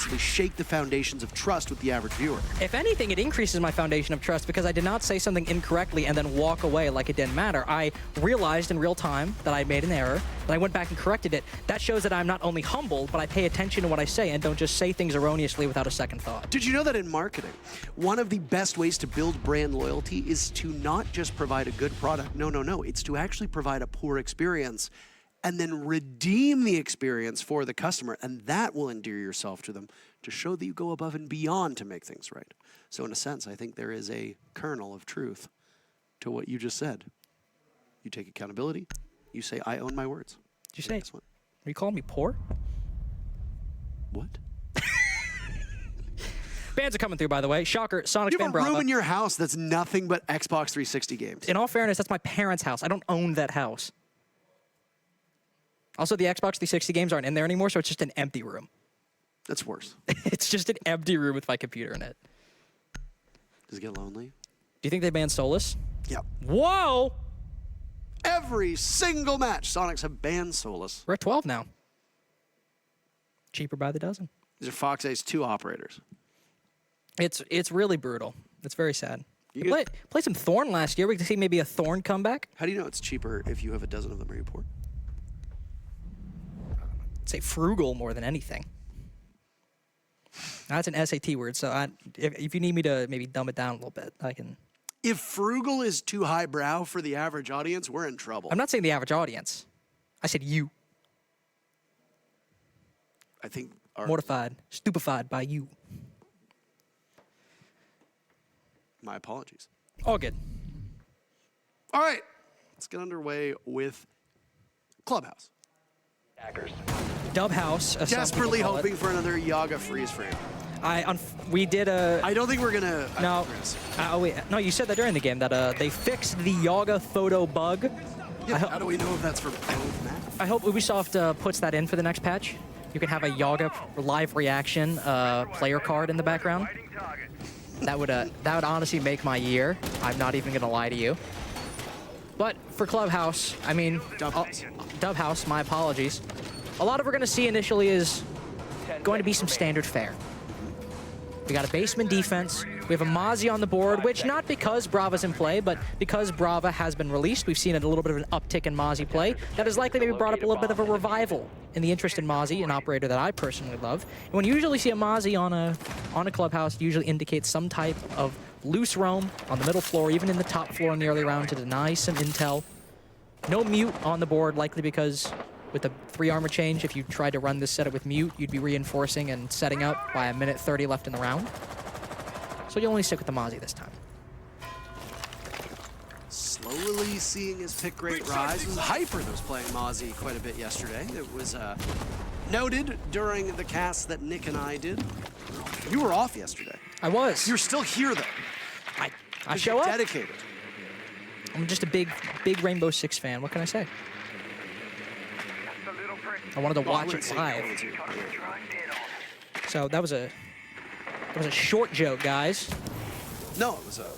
possibly shake the foundations of trust with the average viewer. If anything, it increases my foundation of trust because I did not say something incorrectly and then walk away like it didn't matter. I realized in real time that I made an error, and I went back and corrected it. That shows that I'm not only humble, but I pay attention to what I say and don't just say things erroneously without a second thought. Did you know that in marketing, one of the best ways to build brand loyalty is to not just provide a good product, no, it's to actually provide a poor experience and then redeem the experience for the customer, and that will endear yourself to them to show that you go above and beyond to make things right. So in a sense, I think there is a kernel of truth to what you just said. You take accountability, you say, I own my words. Did you say, what? Are you calling me poor? What? Bans are coming through, by the way. Shocker, Soniqs You ban have a room Brava. in your house that's nothing but Xbox 360 games. In all fairness, that's my parents' house. I don't own that house. Also, the Xbox 360 games aren't in there anymore, so it's just an empty room. That's worse. It's just an empty room with my computer in it. Does it get lonely? Do you think they banned Solus? Yep. Whoa! Every single match, Soniqs have banned Solus. We're at 12 now. Cheaper by the dozen. These are Fox Ace 2 operators. It's really brutal. It's very sad. You played some Thorn last year. We could see maybe a Thorn comeback. How do you know it's cheaper if you have a dozen of them report? I'd say frugal more than anything. That's an SAT word, so if you need me to maybe dumb it down a little bit, I can. If frugal is too highbrow for the average audience, we're in trouble. I'm not saying the average audience. I said you. I think mortified, stupefied by you. My apologies. All good. All right, let's get underway with Clubhouse. Dubhouse. Desperately hoping for another Yaga freeze frame. We did a. I don't think we're gonna. No. Wait. No, you said that during the game that they fixed the Yaga photo bug. Yeah, how do we know if that's for both maps? I hope Ubisoft puts that in for the next patch. You can have a Yaga live reaction player card in the background. That would honestly make my year. I'm not even gonna lie to you. But for Clubhouse, I mean, Dubhouse, my apologies. A lot of what we're gonna see initially is going to be some standard fare. We got a basement defense. We have a Mozzie on the board, which not because Brava's in play, but because Brava has been released, we've seen a little bit of an uptick in Mozzie play. That has likely maybe brought up a little bit of a revival in the interest in Mozzie, an operator that I personally love. And when you usually see a Mozzie on a Clubhouse, it usually indicates some type of loose roam on the middle floor, even in the top floor in the early round to deny some intel. No mute on the board, likely because with a 3 armor change, if you tried to run this setup with mute, you'd be reinforcing and setting up by 1:30 left in the round. So you'll only stick with the Mozzie this time. Slowly seeing his pick rate rise. It was Hyper that was playing Mozzie quite a bit yesterday. It was noted during the cast that Nick and I did. You were off yesterday. I was. You're still here though. I show up. Dedicated. I'm just a big Rainbow Six fan. What can I say? I wanted to watch it live. So that was a short joke, guys. No, it was a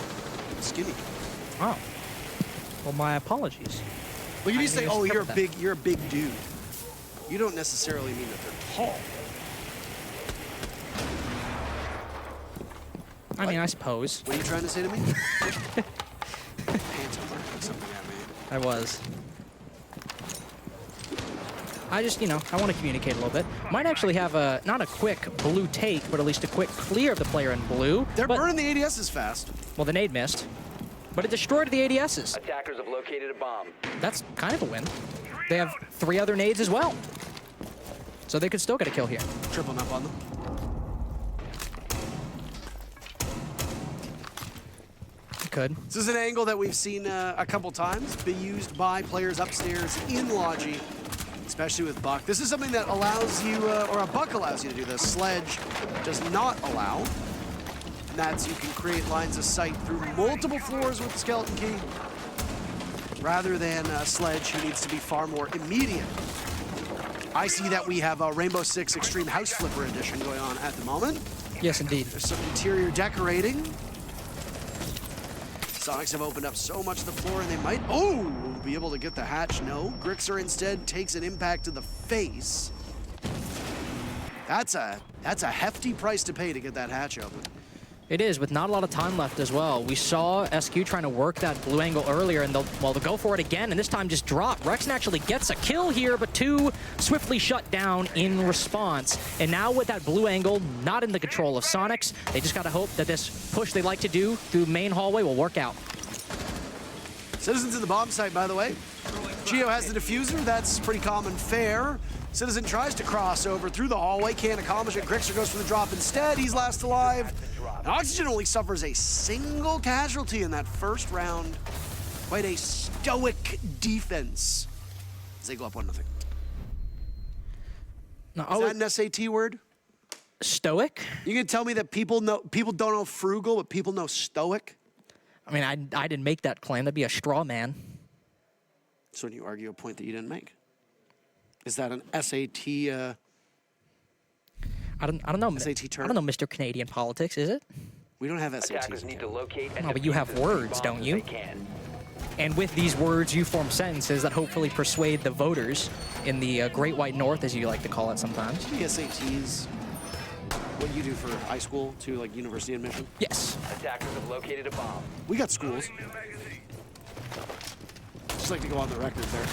skinny. Oh. Well, my apologies. Well, you need to say, oh, you're a big dude. You don't necessarily mean that they're tall. I mean, I suppose. What are you trying to say to me? Pants are marking something at me. I was. I just, I want to communicate a little bit. Might actually have not a quick blue take, but at least a quick clear of the player in blue. They're burning the ADSs fast. Well, the nade missed, but it destroyed the ADSs. Attackers have located a bomb. That's kind of a win. They have 3 other nades as well. So they could still get a kill here. Tripling up on them. Could. This is an angle that we've seen a couple times be used by players upstairs in Logi, especially with Buck. This is something that allows you, or a Buck allows you to do this. Sledge does not allow. And that's you can create lines of sight through multiple floors with the Skeleton Key, rather than Sledge, who needs to be far more immediate. I see that we have a Rainbow Six Extreme House Flipper edition going on at the moment. Yes, indeed. There's some interior decorating. Soniqs have opened up so much of the floor, and they might, be able to get the hatch. No, Grixer instead takes an impact to the face. That's a hefty price to pay to get that hatch open. It is, with not a lot of time left as well. We saw SQ trying to work that blue angle earlier, and they'll go for it again, and this time just drop. Rexen actually gets a kill here, but 2 swiftly shut down in response. And now with that blue angle not in the control of Soniqs, they just gotta hope that this push they like to do through main hallway will work out. Citizens in the bomb site, by the way. Geo has the diffuser, that's pretty common fare. Citizen tries to cross over through the hallway, can't accomplish it. Grixer goes for the drop instead, he's last alive. And Oxygen only suffers a single casualty in that first round. Quite a stoic defense as they go up 1-0. Now, is that an SAT word? Stoic? You can tell me that people don't know frugal, but people know stoic? I mean, I didn't make that claim. That'd be a straw man. So when you argue a point that you didn't make. Is that an SAT? I don't know. SAT term? I don't know, Mr. Canadian politics, is it? We don't have SATs. Attackers need to locate and No, but you have words, don't you? And with these words, you form sentences that hopefully persuade the voters in the Great White North, as you like to call it sometimes. The SATs. What you do for high school to like university admission? Yes. Attackers have located a bomb. We got schools. Just like to go on the record there.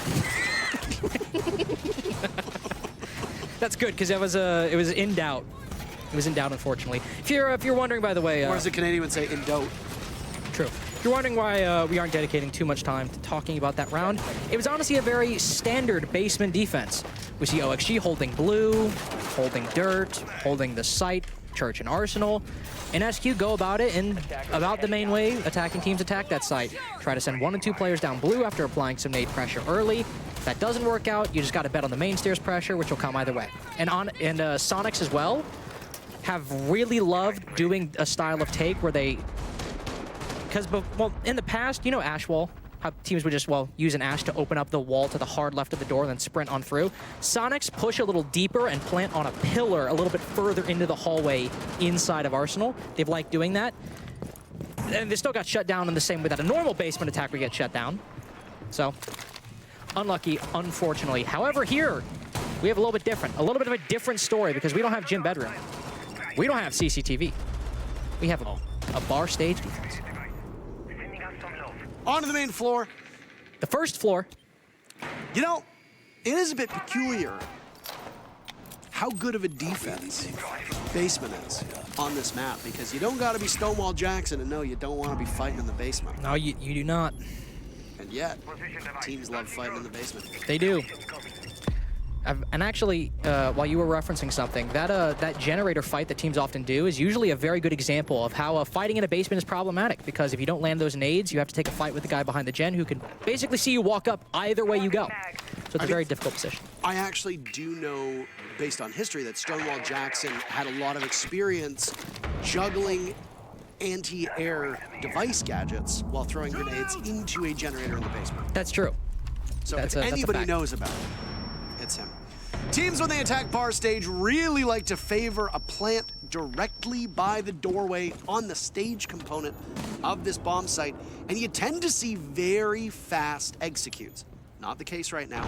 That's good because it was in doubt. It was in doubt, unfortunately. If you're wondering, by the way, or as a Canadian would say, in doubt. True. If you're wondering why we aren't dedicating too much time to talking about that round, it was honestly a very standard basement defense. We see OXG holding blue, holding dirt, holding the site, church and arsenal, and SQ go about it in about the main way attacking teams attack that site. Try to send 1 and 2 players down blue after applying some nade pressure early. If that doesn't work out, you just got to bet on the main stairs pressure, which will come either way. And Soniqs as well have really loved doing a style of take where they, because well in the past, you know, Ash Wall, how teams would just, well, use an Ash to open up the wall to the hard left of the door and then sprint on through. Soniqs push a little deeper and plant on a pillar a little bit further into the hallway inside of Arsenal. They've liked doing that. And they still got shut down in the same way that a normal basement attack would get shut down. So, unlucky, unfortunately. However, here, we have a little bit different. A little bit of a different story because we don't have gym bedroom. We don't have CCTV. We have a bar stage defense. Onto the main floor. The first floor. You know, it is a bit peculiar how good of a defense basement is on this map, because you don't got to be Stonewall Jackson and no, you don't want to be fighting in the basement. No, you do not. And yet, teams love fighting in the basement. They do. And actually, while you were referencing something, that generator fight that teams often do is usually a very good example of how fighting in a basement is problematic, because if you don't land those nades, you have to take a fight with the guy behind the gen who can basically see you walk up either way you go. So it's a very difficult position. I actually do know, based on history, that Stonewall Jackson had a lot of experience juggling anti-air device gadgets while throwing grenades into a generator in the basement. That's true. So if anybody knows about it, it's him. Teams, when they attack bar stage, really like to favor a plant directly by the doorway on the stage component of this bomb site, and you tend to see very fast executes. Not the case right now.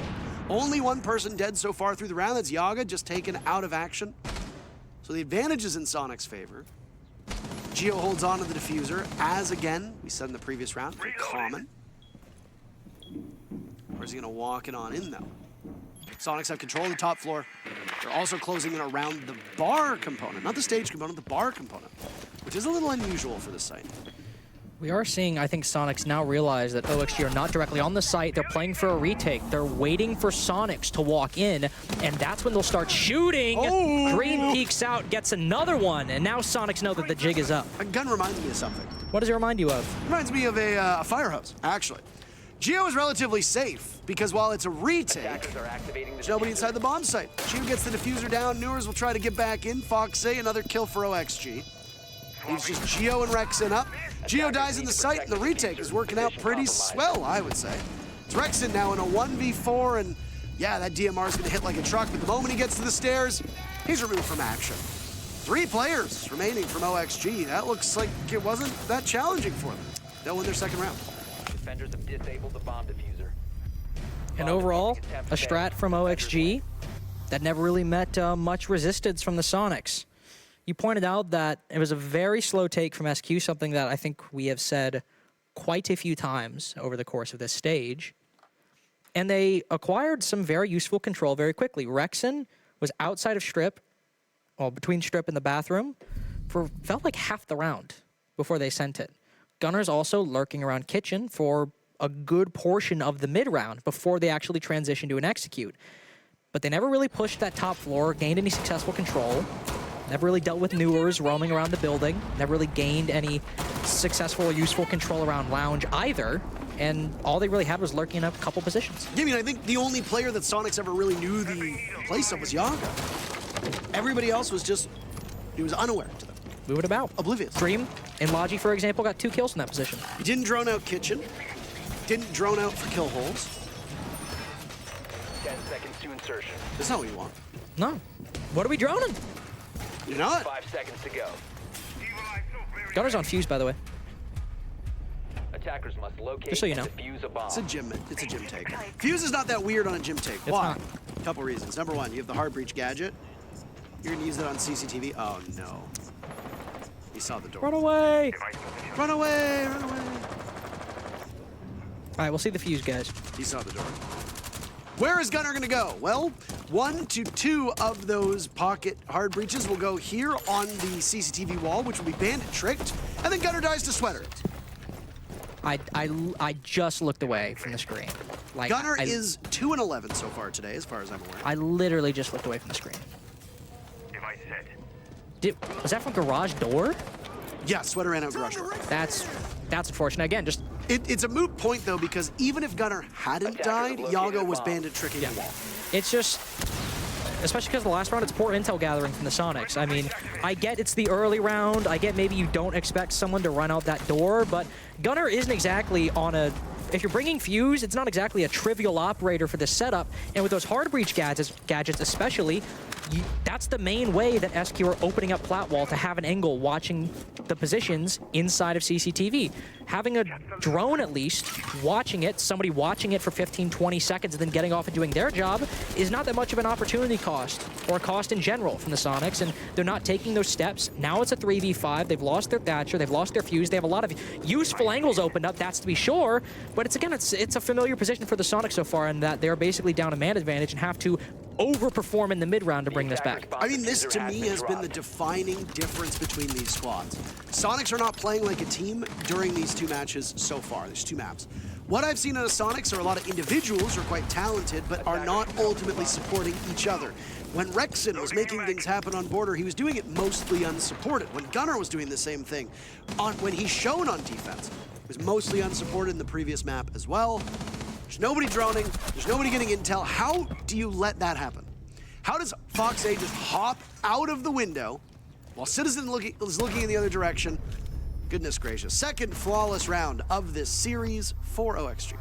Only 1 person dead so far through the round. That's Yaga, just taken out of action. So the advantage is in Sonic's favor. Geo holds on to the diffuser, as again, we said in the previous round, common. Where's he gonna walk it on in though? Soniqs have control of the top floor. They're also closing in around the bar component, not the stage component, the bar component, which is a little unusual for this site. We are seeing, I think, Soniqs now realize that OXG are not directly on the site. They're playing for a retake. They're waiting for Soniqs to walk in, and that's when they'll start shooting. Oh. Green peeks out, gets another one, and now Soniqs know that the jig is up. A gun reminds me of something. What does it remind you of? Reminds me of a fire hose, actually. Geo is relatively safe, because while it's a retake, there's nobody inside the bomb site. Geo gets the diffuser down, Newers will try to get back in. Foxy, another kill for OXG. Leaves just Geo and Rexen up. Geo dies in the site, and the retake is working out pretty swell, I would say. It's Rexen now in a 1v4, and yeah, that DMR is going to hit like a truck, but the moment he gets to the stairs, he's removed from action. 3 players remaining from OXG. That looks like it wasn't that challenging for them. They'll win their second round. Defenders have disabled the bomb diffuser. And overall, a strat from OXG. that never really met much resistance from the Soniqs. You pointed out that it was a very slow take from SQ, something that I think we have said quite a few times over the course of this stage. And they acquired some very useful control very quickly. Rexon was outside of Strip, well, between Strip and the bathroom, for felt like half the round before they sent it. Gunner's also lurking around Kitchen for a good portion of the mid-round before they actually transitioned to an execute. But they never really pushed that top floor, gained any successful control, never really dealt with Newers roaming around the building, never really gained any successful or useful control around Lounge either, and all they really had was lurking in a couple positions. Yeah, I mean, I think the only player that Soniqs ever really knew the place of was Yaga. Everybody else was just, he was unaware to them. Moving about. Oblivious. Dream and Logi, for example, got 2 kills in that position. He didn't drone out Kitchen, didn't drone out for kill holes. 10 seconds to insertion. That's not what you want. No. What are we droning? You're not. 5 seconds to go. Gunner's on Fuse, by the way. Attackers must locate Just so you know. and defuse a bomb. It's a gym take. Fuse is not that weird on a gym take. Why? Couple reasons. Number one, you have the hard breach gadget. You're gonna use that on CCTV. Oh no. He saw the door. Run away! Run away! Run away! All right, we'll see the Fuse, guys. He saw the door. Where is Gunner gonna go? Well, 1 to 2 of those pocket hard breaches will go here on the CCTV wall, which will be bandit tricked, and then Gunner dies to Sweater. I just looked away from the screen. Like, Gunner is 2 and 11 so far today, as far as I'm aware. I literally just looked away from the screen. Was that from garage door? Yeah, Sweater ran out garage door. That's unfortunate. Again, just It's a moot point though, because even if Gunner hadn't died, Yago was bandit tricking the wall. it's just, especially because the last round, it's poor intel gathering from the Soniqs. I mean, I get it's the early round. I get maybe you don't expect someone to run out that door, but Gunner isn't exactly on a... If you're bringing Fuse, it's not exactly a trivial operator for this setup, and with those hard breach gadgets especially, that's the main way that SQ are opening up plat wall to have an angle watching the positions inside of CCTV. Having a drone at least, watching it, somebody watching it for 15, 20 seconds and then getting off and doing their job is not that much of an opportunity cost, or a cost in general from the Soniqs, and they're not taking those steps. Now it's a 3v5, they've lost their Thatcher, they've lost their Fuse, they have a lot of useful angles opened up, that's to be sure, but it's a familiar position for the Soniqs so far, in that they're basically down a man advantage and have to overperform in the mid-round to bring this back. I mean, this to me has been the defining difference between these squads. Soniqs are not playing like a team during these 2 matches so far. There's 2 maps. What I've seen out of Soniqs are a lot of individuals who are quite talented, but are not ultimately supporting each other. When Rexon was making things happen on border, he was doing it mostly unsupported. When Gunner was doing the same thing, when he's shown on defense, it was mostly unsupported in the previous map as well. There's nobody droning, there's nobody getting intel. How do you let that happen? How does Fox A just hop out of the window while Citizen is looking in the other direction? Goodness gracious. Second flawless round of this series for OXG.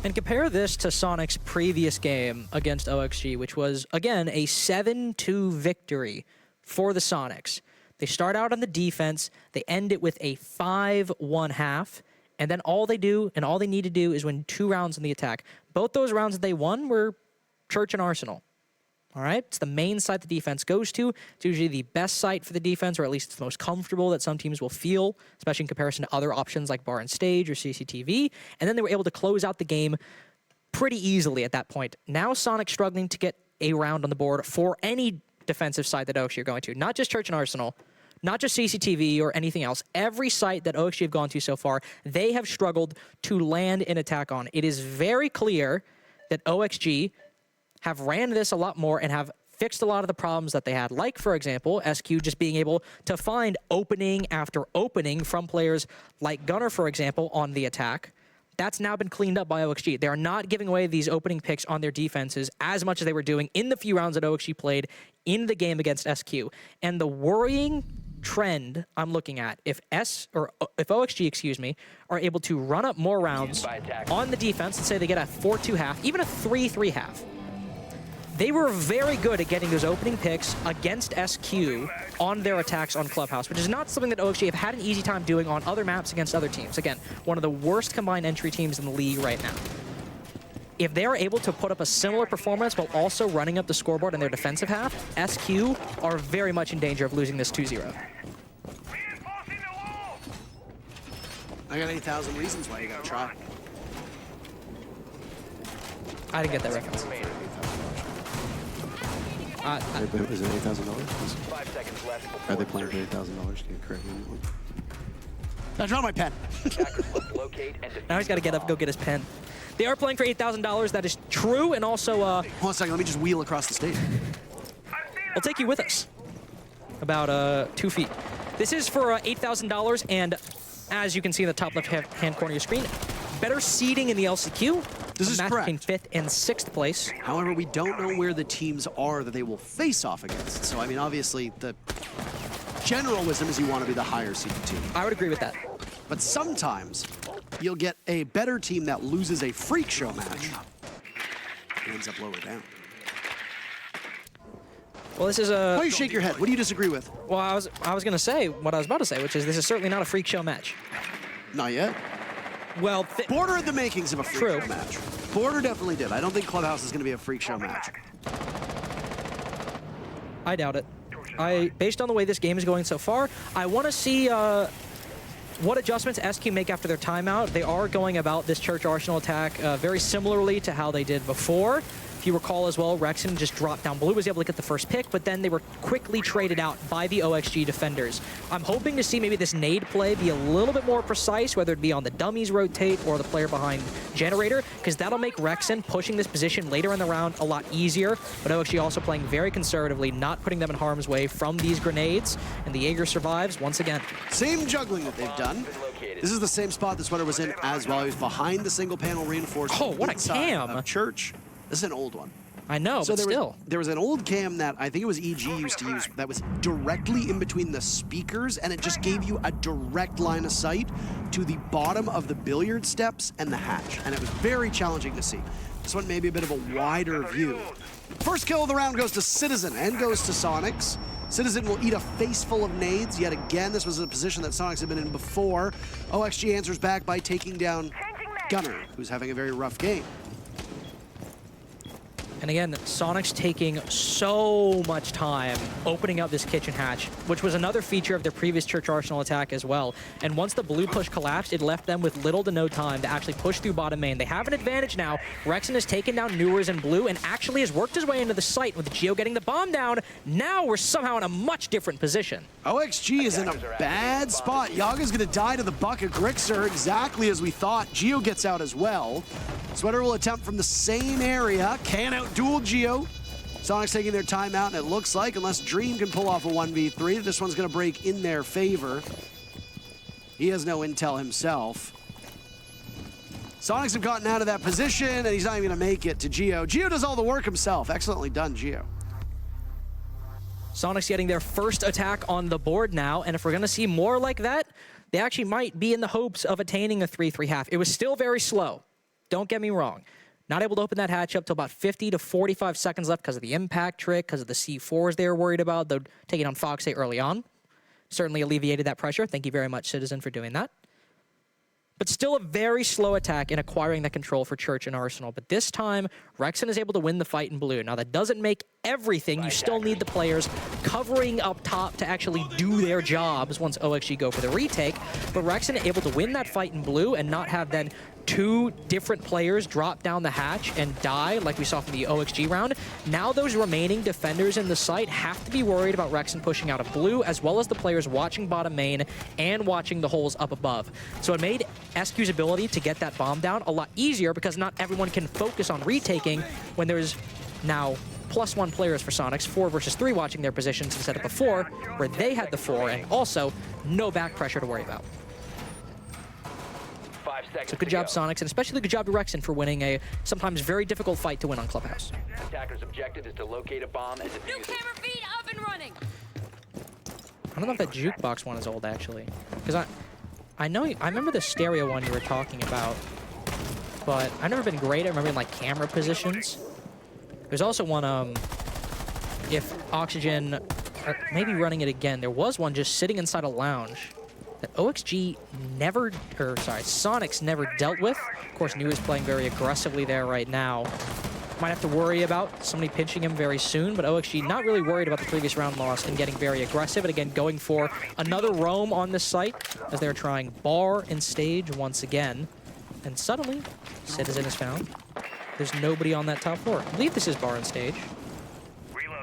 And compare this to Sonic's previous game against OXG, which was, again, a 7-2 victory for the Soniqs. They start out on the defense, they end it with a 5-1 half, and then all they do, and all they need to do, is win 2 rounds in the attack. Both those rounds that they won were Church and Arsenal. All right? It's the main site the defense goes to. It's usually the best site for the defense, or at least it's the most comfortable that some teams will feel, especially in comparison to other options like Bar and Stage or CCTV. And then they were able to close out the game pretty easily at that point. Now Sonic struggling to get a round on the board for any defensive side that OXG are going to. Not just Church and Arsenal, not just CCTV or anything else. Every site that OXG have gone to so far, they have struggled to land an attack on. It is very clear that OXG have ran this a lot more and have fixed a lot of the problems that they had. Like, for example, SQ just being able to find opening after opening from players like Gunner, for example, on the attack. That's now been cleaned up by OXG. They are not giving away these opening picks on their defenses as much as they were doing in the few rounds that OXG played in the game against SQ. And the worrying trend I'm looking at, if OXG, excuse me, are able to run up more rounds on the defense, let's say they get a 4-2 half, even a 3-3 half, they were very good at getting those opening picks against SQ on their attacks on Clubhouse, which is not something that OXG have had an easy time doing on other maps against other teams. Again, one of the worst combined entry teams in the league right now. if they're able to put up a similar performance while also running up the scoreboard in their defensive half, SQ are very much in danger of losing this 2-0. I got 8,000 reasons why you gotta try. I didn't get that reference. Is it $8,000? 5 seconds left. Are they playing for $8,000? Can you correct me on that one? I dropped my pen. Attackers must locate and defuse Now he's got to get up, go get his pen. They are playing for $8,000. That is true, and also Hold on a second, let me just wheel across the stage. we'll take you with us. About 2 feet. This is for $8,000, and as you can see in the top left-hand corner of your screen, better seeding in the LCQ. This is match between correct. 5th and 6th place. However, we don't know where the teams are that they will face off against. So, I mean, obviously, the general wisdom is you want to be the higher seeded team. I would agree with that. But sometimes, you'll get a better team that loses a freak show match and ends up lower down. Well, this is Why a... do you shake your head? What do you disagree with? Well, I was going to say what I was about to say, which is this is certainly not a freak show match. Not yet. Well, Border had the makings of a freak True. show match. Border definitely did. I don't think Clubhouse is going to be a freak show match. I doubt it. Based on the way this game is going so far, I want to see what adjustments SQ make after their timeout. They are going about this Church Arsenal attack very similarly to how they did before. If you recall as well, Rexon just dropped down blue, was able to get the first pick, but then they were quickly traded out by the OXG defenders. I'm hoping to see maybe this nade play be a little bit more precise, whether it be on the dummies rotate or the player behind generator, because that'll make Rexon pushing this position later in the round a lot easier. But OXG also playing very conservatively, not putting them in harm's way from these grenades, and the Jaeger survives once again. Same juggling that they've done. This is the same spot the Sweater was in as well. He was behind the single panel reinforcement. Oh, what a inside cam. of Church. This is an old one. I know, So but still. there was an old cam that I think it was EG used to use that was directly in between the speakers, and it just gave you a direct line of sight to the bottom of the billiard steps and the hatch, and it was very challenging to see. This one may be a bit of a wider view. First kill of the round goes to Citizen and goes to Soniqs. Citizen will eat a face full of nades yet again. This was a position that Soniqs had been in before. OXG answers back by taking down Gunner, who's having a very rough game. And again, Soniqs taking so much time opening up this kitchen hatch, which was another feature of their previous Church Arsenal attack as well. And once the blue push collapsed, it left them with little to no time to actually push through bottom main. They have an advantage now. Rexon has taken down Newers in blue and actually has worked his way into the site with Geo getting the bomb down. Now we're somehow in a much different position. OXG is in a bad spot. Yaga's gonna die to the buck of Grixer, exactly as we thought. Geo gets out as well. Sweater will attempt from the same area. Can out-duel Geo. Soniqs taking their timeout, and it looks like, unless Dream can pull off a 1v3, this one's gonna break in their favor. He has no intel himself. Soniqs have gotten out of that position, and he's not even gonna make it to Geo. Geo does all the work himself. Excellently done, Geo. Soniqs getting their first attack on the board now, and if we're gonna see more like that, they actually might be in the hopes of attaining a 3-3 half. It was still very slow. Don't get me wrong. Not able to open that hatch up till about 50 to 45 seconds left because of the impact trick, because of the C4s they were worried about, though taking on Fox 8 early on. Certainly alleviated that pressure. Thank you very much, Citizen, for doing that. But still a very slow attack in acquiring that control for Church and Arsenal. But this time, Rexon is able to win the fight in blue. Now, that doesn't make everything. You still need the players covering up top to actually do their jobs once OXG go for the retake. But Rexon able to win that fight in blue and not have then two different players drop down the hatch and die like we saw from the OXG round. Now those remaining defenders in the site have to be worried about Rexon pushing out of blue, as well as the players watching bottom main and watching the holes up above. So it made SQ's ability to get that bomb down a lot easier because not everyone can focus on retaking when there's now +1 players for Soniqs, 4 versus 3 watching their positions instead of before, where they had the 4 and also no back pressure to worry about. 5 seconds. So good job, Soniqs, and especially good job to Rexon for winning a sometimes very difficult fight to win on Clubhouse. Attacker's objective is to locate a bomb and New defuse it. camera feed up and running. I don't know if that jukebox one is old, actually. Because I know, I remember the stereo one you were talking about, but I've never been great at remembering, like, camera positions. There's also one, if Oxygen, maybe running it again, there was one just sitting inside a lounge. that OXG never, or sorry, Soniqs never dealt with. Of course, New is playing very aggressively there right now. Might have to worry about somebody pinching him very soon, but OXG not really worried about the previous round loss and getting very aggressive, and again going for another roam on this site as they're trying bar and stage once again. And suddenly, Citizen is found. There's nobody on that top floor. I believe this is bar and stage.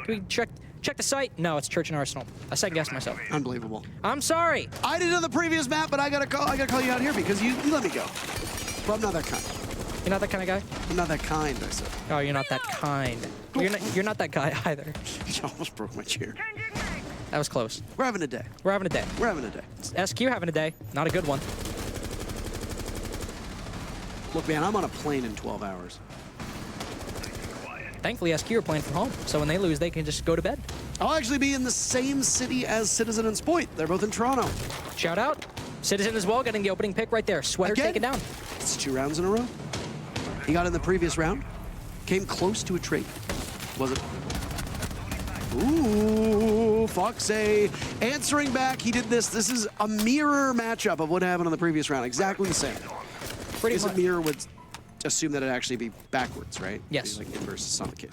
Do we check the site? No, it's Church and Arsenal. I second-guessed myself. Unbelievable. I'm sorry. I did it on the previous map, but I gotta call you out here because you let me go. But I'm not that kind. You're not that kind of guy? I'm not that kind, I said. Oh, you're not that kind. You're not that guy either. You almost broke my chair. That was close. We're having a day. We're having a day. We're having a day. SQ having a day. Not a good one. Look, man, I'm on a plane in 12 hours. Thankfully, SQ are playing from home, so when they lose, they can just go to bed. I'll actually be in the same city as Citizen and Spoit. They're both in Toronto. Shout out. Citizen as well, getting the opening pick right there. Sweater Again? taken down. It's 2 rounds in a row. He got in the previous round. Came close to a trade. Was it? Ooh, Foxy answering back. He did this. This is a mirror matchup of what happened on the previous round. Exactly the same. Pretty Because a much. mirror would assume that it'd actually be backwards, right? Yes. Like inverse is not the case.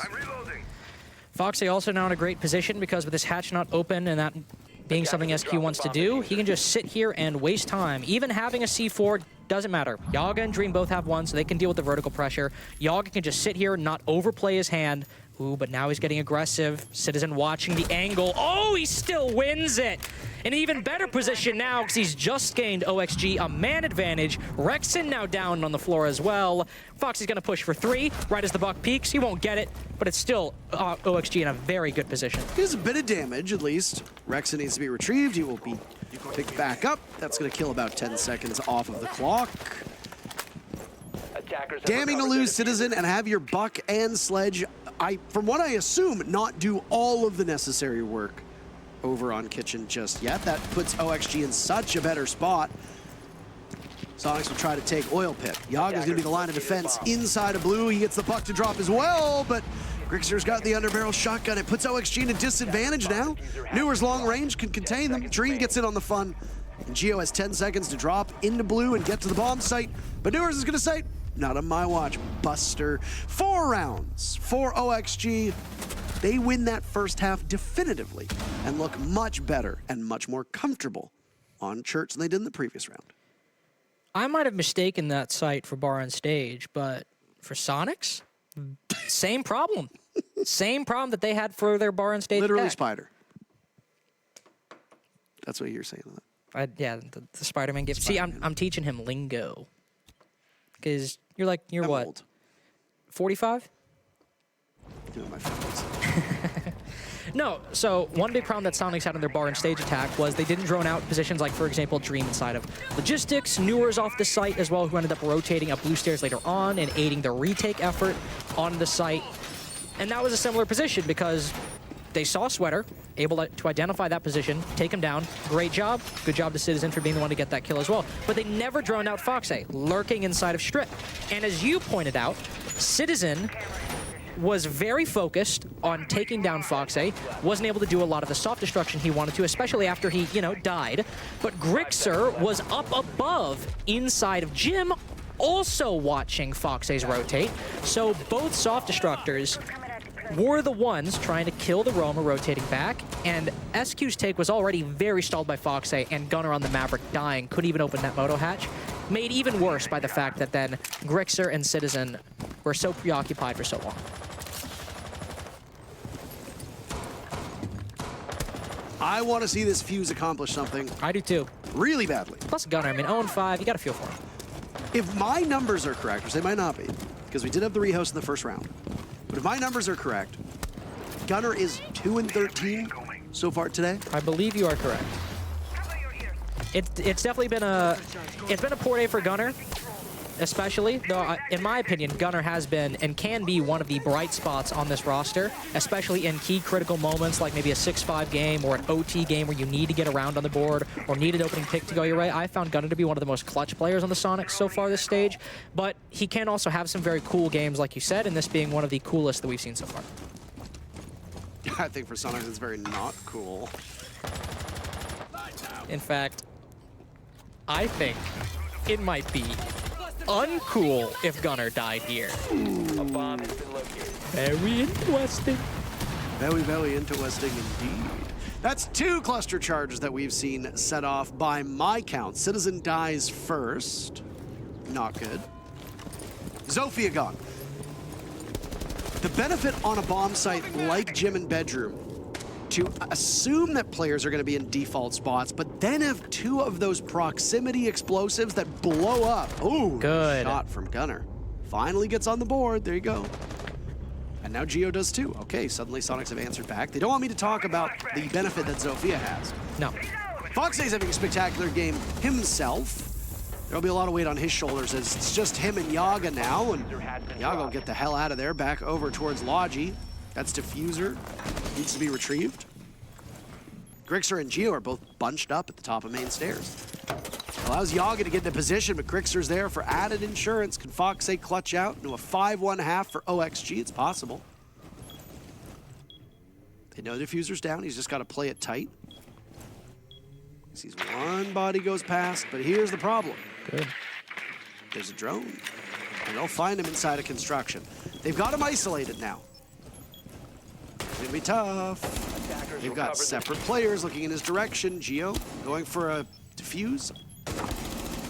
Foxy also now in a great position because with this hatch not open and that being something SQ wants to do, he can just sit here and waste time. Even having a C4 doesn't matter. Yaga and Dream both have one, so they can deal with the vertical pressure. Yaga can just sit here, not overplay his hand. Ooh, but now he's getting aggressive. Citizen watching the angle. Oh, he still wins it. In an even better position now because he's just gained OXG a man advantage. Rexon now down on the floor as well. Foxy's going to push for 3 right as the buck peaks. He won't get it, but it's still OXG in a very good position. He does a bit of damage, at least. Rexon needs to be retrieved. He will be picked back up. That's going to kill about 10 seconds off of the clock. Attackers have Damning to recovered lose their Citizen and have your buck and sledge, from what I assume, not do all of the necessary work over on Kitchen just yet. That puts OXG in such a better spot. Soniqs will try to take Oil Pit. Yaga's gonna be the line of defense inside of blue. He gets the puck to drop as well, but Grixer's got the underbarrel shotgun. It puts OXG in a disadvantage now. Newer's long range can contain them. Dream gets in on the fun. And Geo has 10 seconds to drop into blue and get to the bomb site. But Newers is gonna say, not on my watch, Buster. 4 rounds for OXG. They win that first half definitively and look much better and much more comfortable on Church than they did in the previous round. I might have mistaken that site for bar and stage, but for Soniqs, same problem. Same problem that they had for their bar and stage Literally attack. Spider. That's what you're saying. Yeah, the Spider-Man gift. See, I'm teaching him lingo. Because you're I'm what? old. 45? Doing my favorites. No, so one big problem that Soniqs had on their bar and stage attack was they didn't drone out positions like, for example, Dream inside of logistics. Newer's off the site as well, who ended up rotating up blue stairs later on and aiding the retake effort on the site. And that was a similar position because they saw Sweater, able to identify that position, take him down. Great job. Good job to Citizen for being the one to get that kill as well. But they never droned out Foxy, lurking inside of Strip. And as you pointed out, Citizen was very focused on taking down Foxy, wasn't able to do a lot of the soft destruction he wanted to, especially after he, died. But Grixer was up above inside of Jim, also watching Foxy's rotate. So both soft destructors were the ones trying to kill the Roma rotating back, and SQ's take was already very stalled by Foxy, and Gunner on the Maverick dying, couldn't even open that moto hatch. Made even worse by the fact that then Grixer and Citizen were so preoccupied for so long. I want to see this fuse accomplish something I do too. really badly. Plus Gunner, I mean, 0-5, you got to feel for him. If my numbers are correct, which they might not be, because we did have the rehost in the first round, but if my numbers are correct, Gunner is 2-13 so far today. I believe you are correct. It's definitely been a poor day for Gunner, especially though in my opinion Gunner has been and can be one of the bright spots on this roster, especially in key critical moments like maybe a 6-5 game or an OT game where you need to get around on the board or need an opening pick to go your way. I found Gunner to be one of the most clutch players on the Soniqs so far this stage, but he can also have some very cool games like you said, and this being one of the coolest that we've seen so far. I think for Soniqs it's very not cool. In fact, I think it might be uncool if Gunnar died here. A bomb has been located. Very interesting. Very, very interesting indeed. That's 2 cluster charges that we've seen set off by my count. Citizen dies first. Not good. Zofia gone. The benefit on a bomb site like gym and bedroom to assume that players are going to be in default spots, but then have 2 of those proximity explosives that blow up. Ooh, good shot from Gunnar. Finally gets on the board. There you go. And now Geo does too. Okay, suddenly Soniqs have answered back. They don't want me to talk about the benefit that Zofia has. No. Foxay's having a spectacular game himself. There'll be a lot of weight on his shoulders as it's just him and Yaga now, and Yaga will get the hell out of there, back over towards Logi. That's Diffuser. Needs to be retrieved. Grixer and Geo are both bunched up at the top of main stairs. Allows Yaga to get into position, but Grixer's there for added insurance. Can Foxay clutch out into a 5-1 half for OXG? It's possible. They know Diffuser's down. He's just got to play it tight. He sees one body goes past, but here's the problem. Good. There's a drone, and they'll find him inside of construction. They've got him isolated now. It's gonna be tough. They've got separate players looking in his direction. Geo going for a defuse.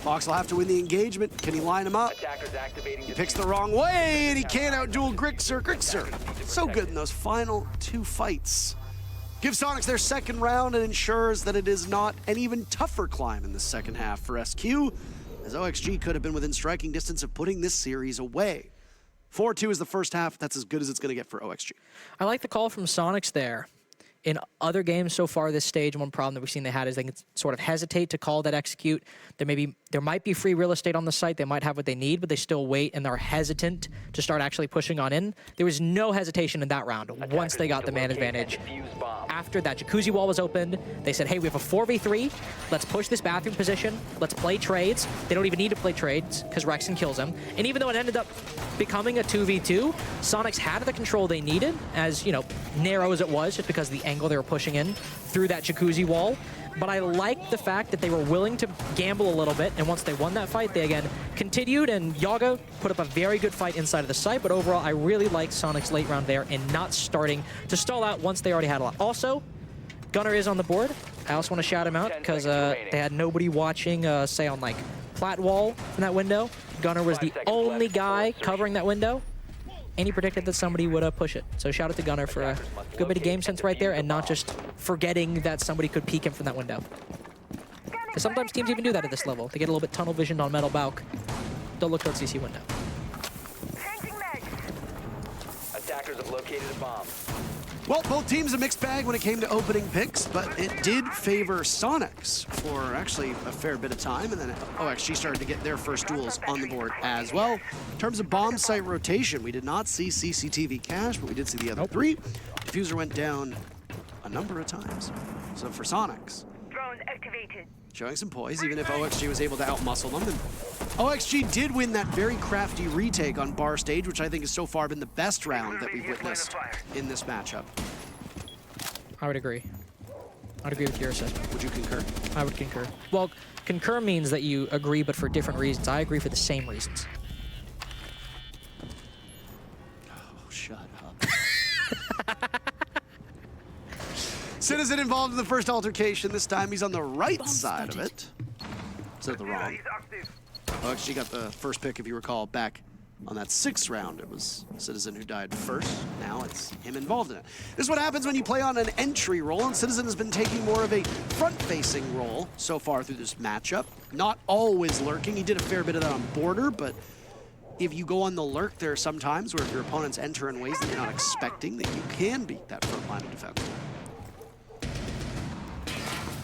Fox will have to win the engagement. Can he line him up? Attackers activating He picks the wrong way, and he can't outduel Grixer. Grixer, so good in those final 2 fights. Gives Soniqs their second round and ensures that it is not an even tougher climb in the second half for SQ, as OXG could have been within striking distance of putting this series away. 4-2 is the first half. That's as good as it's going to get for OXG. I like the call from Soniqs there. In other games so far this stage, one problem that we've seen they had is they can sort of hesitate to call that execute. There might be free real estate on the site. They might have what they need, but they still wait and they're hesitant to start actually pushing on in. There was no hesitation in that round once they got the man advantage. After that jacuzzi wall was opened, they said, hey, we have a 4v3. Let's push this bathroom position. Let's play trades. They don't even need to play trades because Rexon kills him. And even though it ended up becoming a 2v2, Soniqs had the control they needed, as, you know, narrow as it was, just because of the angle they were pushing in through that jacuzzi wall. But I liked the fact that they were willing to gamble a little bit, and once they won that fight, they again continued, and Yaga put up a very good fight inside of the site. But overall, I really liked Soniqs' late round there and not starting to stall out once they already had a lot. Also, Gunnar is on the board. I also want to shout him out because they had nobody watching, say, on like plat wall in that window. Gunnar was the only guy covering that window, and he predicted that somebody would push it. So shout out to Gunnar for a good bit of game sense right there and not just forgetting that somebody could peek him from that window. Because sometimes teams even do that at this level. They get a little bit tunnel visioned on Metal Balk. Don't look towards CC window. Attackers have located a bomb. Well, both teams a mixed bag when it came to opening picks, but it did favor Soniqs for actually a fair bit of time, and then OXG started to get their first duels on the board as well. In terms of bomb site rotation, we did not see CCTV cache, but we did see the other 3. Diffuser went down a number of times. So for Soniqs, Drone activated. showing some poise, even if OXG was able to outmuscle them. And OXG did win that very crafty retake on bar stage, which I think has so far been the best round that we've witnessed in this matchup. I would agree. I'd agree with your assessment. Would you concur? I would concur. Well, concur means that you agree, but for different reasons. I agree for the same reasons. Oh, shut up. Citizen involved in the first altercation. This time he's on the right side of it. So the wrong. OXG got the first pick, if you recall, back on that 6th round. It was Citizen who died first. Now it's him involved in it. This is what happens when you play on an entry role, and Citizen has been taking more of a front-facing role so far through this matchup. Not always lurking. He did a fair bit of that on border, but if you go on the lurk, there are some times where if your opponents enter in ways that you're not expecting, that you can beat that front line of defense.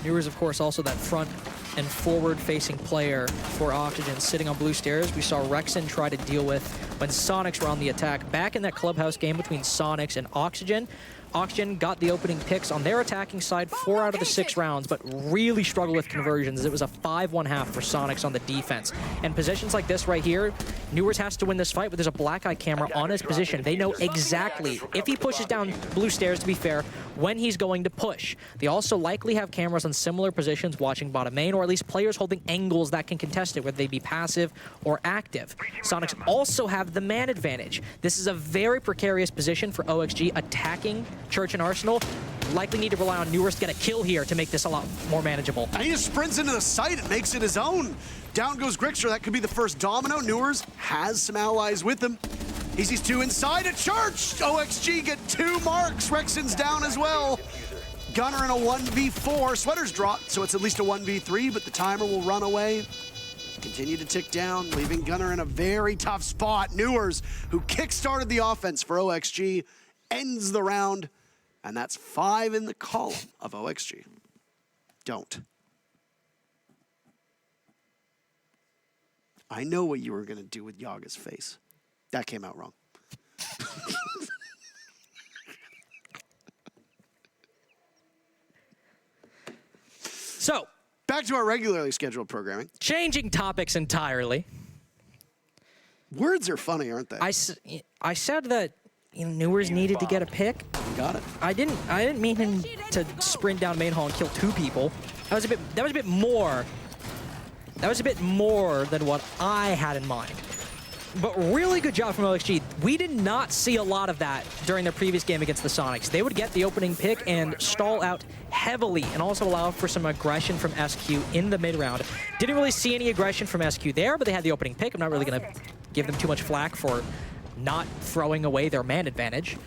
There is, of course, also that front and forward-facing player for Oxygen sitting on blue stairs. We saw Rexon try to deal with when Soniqs were on the attack. Back in that Clubhouse game between Soniqs and Oxygen, OXG got the opening picks on their attacking side 4 out of the 6 rounds, but really struggled with conversions. It was a 5-1 half for Soniqs on the defense. And positions like this right here, Newers has to win this fight, but there's a black eye camera on his position. They know exactly, if he pushes down blue stairs, to be fair, when he's going to push. They also likely have cameras on similar positions watching bottom main, or at least players holding angles that can contest it, whether they be passive or active. Soniqs also have the man advantage. This is a very precarious position for OXG attacking Church and Arsenal. Likely need to rely on Newers to get a kill here to make this a lot more manageable. And he just sprints into the site and makes it his own. Down goes Grixter. That could be the first domino. Newers has some allies with him. He sees 2 inside a Church. OXG get 2 marks. Rexon's down as well. Gunner in a 1v4. Sweater's dropped, so it's at least a 1v3, but the timer will run away. Continue to tick down, leaving Gunner in a very tough spot. Newers, who kick-started the offense for OXG, ends the round, and that's 5 in the column of OXG. Don't. I know what you were going to do with Yaga's face. That came out wrong. So, back to our regularly scheduled programming. changing topics entirely. Words are funny, aren't they? I said that Newers needed to get a pick. Got it. I didn't mean him to sprint down main hall and kill 2 people. That was a bit more than what I had in mind. But really good job from OXG. We did not see a lot of that during their previous game against the Soniqs. They would get the opening pick and stall out heavily and also allow for some aggression from SQ in the mid-round. Didn't really see any aggression from SQ there, but they had the opening pick. I'm not really going to give them too much flack for not throwing away their man advantage.